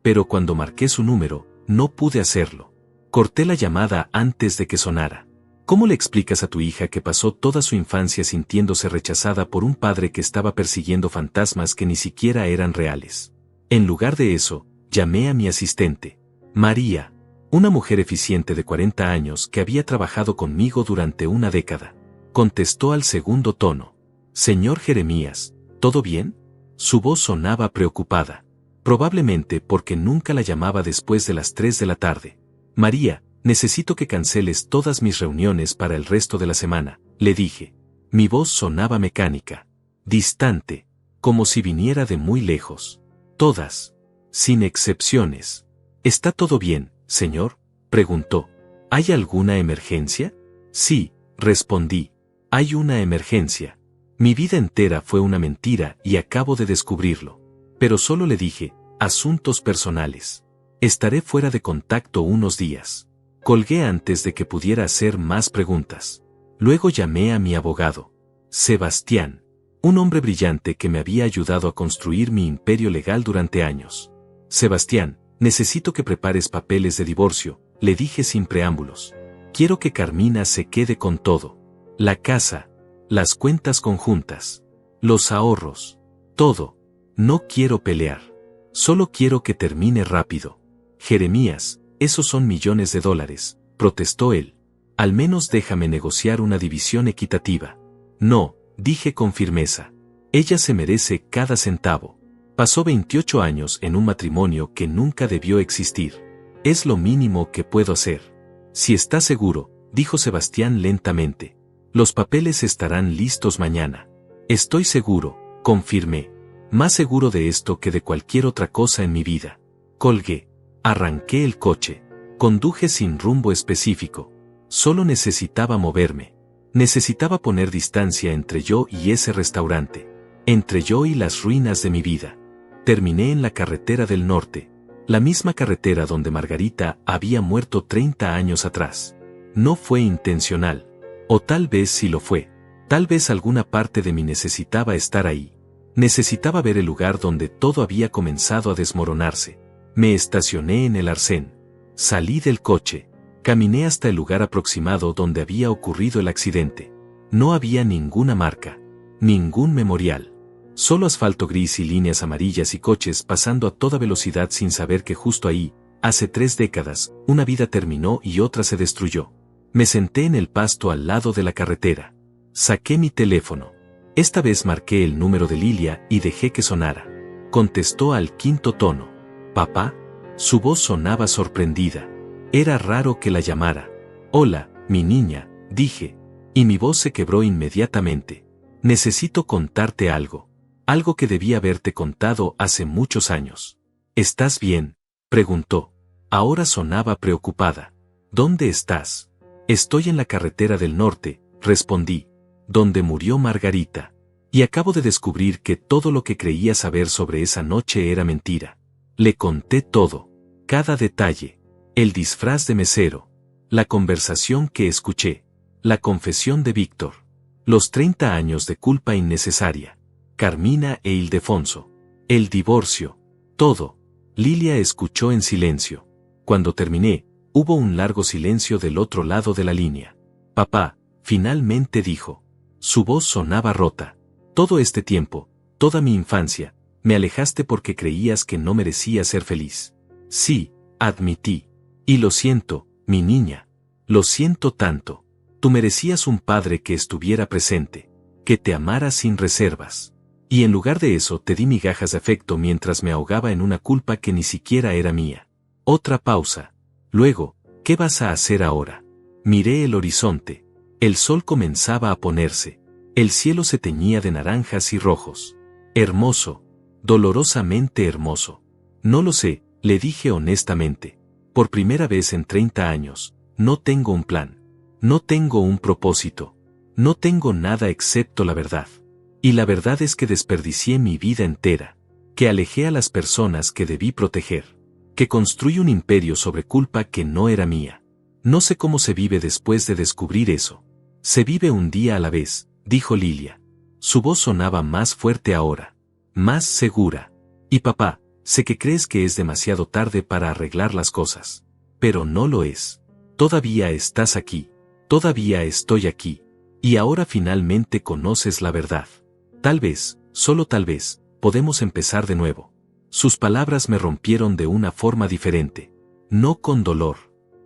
Pero cuando marqué su número, no pude hacerlo. Corté la llamada antes de que sonara. ¿Cómo le explicas a tu hija que pasó toda su infancia sintiéndose rechazada por un padre que estaba persiguiendo fantasmas que ni siquiera eran reales? En lugar de eso, llamé a mi asistente, María, una mujer eficiente de 40 años que había trabajado conmigo durante una década. Contestó al segundo tono. Señor Jeremías, ¿todo bien? Su voz sonaba preocupada. Probablemente porque nunca la llamaba después de las 3 de la tarde. María, necesito que canceles todas mis reuniones para el resto de la semana, le dije. Mi voz sonaba mecánica, distante, como si viniera de muy lejos. Todas, sin excepciones. ¿Está todo bien, señor?, preguntó. ¿Hay alguna emergencia? Sí, respondí. Hay una emergencia. Mi vida entera fue una mentira y acabo de descubrirlo. Pero solo le dije, asuntos personales. Estaré fuera de contacto unos días. Colgué antes de que pudiera hacer más preguntas. Luego llamé a mi abogado, Sebastián, un hombre brillante que me había ayudado a construir mi imperio legal durante años. Sebastián, necesito que prepares papeles de divorcio, le dije sin preámbulos. Quiero que Carmina se quede con todo. La casa, las cuentas conjuntas, los ahorros, todo. No quiero pelear. Solo quiero que termine rápido. Jeremías, esos son millones de dólares, protestó él. Al menos déjame negociar una división equitativa. No, dije con firmeza. Ella se merece cada centavo. Pasó 28 años en un matrimonio que nunca debió existir. Es lo mínimo que puedo hacer. Si está seguro, dijo Sebastián lentamente. Los papeles estarán listos mañana. Estoy seguro, confirmé. Más seguro de esto que de cualquier otra cosa en mi vida. Colgué. Arranqué el coche. Conduje sin rumbo específico. Solo necesitaba moverme. Necesitaba poner distancia entre yo y ese restaurante. Entre yo y las ruinas de mi vida. Terminé en la carretera del norte. La misma carretera donde Margarita había muerto 30 años atrás. No fue intencional. O tal vez sí lo fue. Tal vez alguna parte de mí necesitaba estar ahí. Necesitaba ver el lugar donde todo había comenzado a desmoronarse. Me estacioné en el arcén. Salí del coche. Caminé hasta el lugar aproximado donde había ocurrido el accidente. No había ninguna marca, ningún memorial. Solo asfalto gris y líneas amarillas y coches pasando a toda velocidad sin saber que justo ahí, hace 3 décadas, una vida terminó y otra se destruyó. Me senté en el pasto al lado de la carretera. Saqué mi teléfono. Esta vez marqué el número de Lilia y dejé que sonara. Contestó al 5.º tono. ¿Papá? Su voz sonaba sorprendida. Era raro que la llamara. Hola, mi niña, dije. Y mi voz se quebró inmediatamente. Necesito contarte algo. Algo que debía haberte contado hace muchos años. ¿Estás bien?, preguntó. Ahora sonaba preocupada. ¿Dónde estás? Estoy en la carretera del norte, respondí. Donde murió Margarita. Y acabo de descubrir que todo lo que creía saber sobre esa noche era mentira. Le conté todo. Cada detalle. El disfraz de mesero. La conversación que escuché. La confesión de Víctor. Los 30 años de culpa innecesaria. Carmina e Ildefonso. El divorcio. Todo. Lilia escuchó en silencio. Cuando terminé, hubo un largo silencio del otro lado de la línea. Papá, finalmente dijo. Su voz sonaba rota. Todo este tiempo, toda mi infancia, me alejaste porque creías que no merecía ser feliz. Sí, admití. Y lo siento, mi niña. Lo siento tanto. Tú merecías un padre que estuviera presente, que te amara sin reservas. Y en lugar de eso te di migajas de afecto mientras me ahogaba en una culpa que ni siquiera era mía. Otra pausa. Luego, ¿qué vas a hacer ahora? Miré el horizonte. El sol comenzaba a ponerse. El cielo se teñía de naranjas y rojos. Hermoso. Dolorosamente hermoso. No lo sé, le dije honestamente. Por primera vez en 30 años, no tengo un plan. No tengo un propósito. No tengo nada excepto la verdad. Y la verdad es que desperdicié mi vida entera. Que alejé a las personas que debí proteger. Que construí un imperio sobre culpa que no era mía. No sé cómo se vive después de descubrir eso. Se vive un día a la vez, dijo Lilia. Su voz sonaba más fuerte ahora. Más segura. Y papá, sé que crees que es demasiado tarde para arreglar las cosas. Pero no lo es. Todavía estás aquí. Todavía estoy aquí. Y ahora finalmente conoces la verdad. Tal vez, solo tal vez, podemos empezar de nuevo. Sus palabras me rompieron de una forma diferente. No con dolor.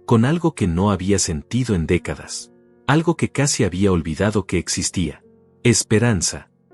Con algo que no había sentido en décadas. Algo que casi había olvidado que existía. Esperanza.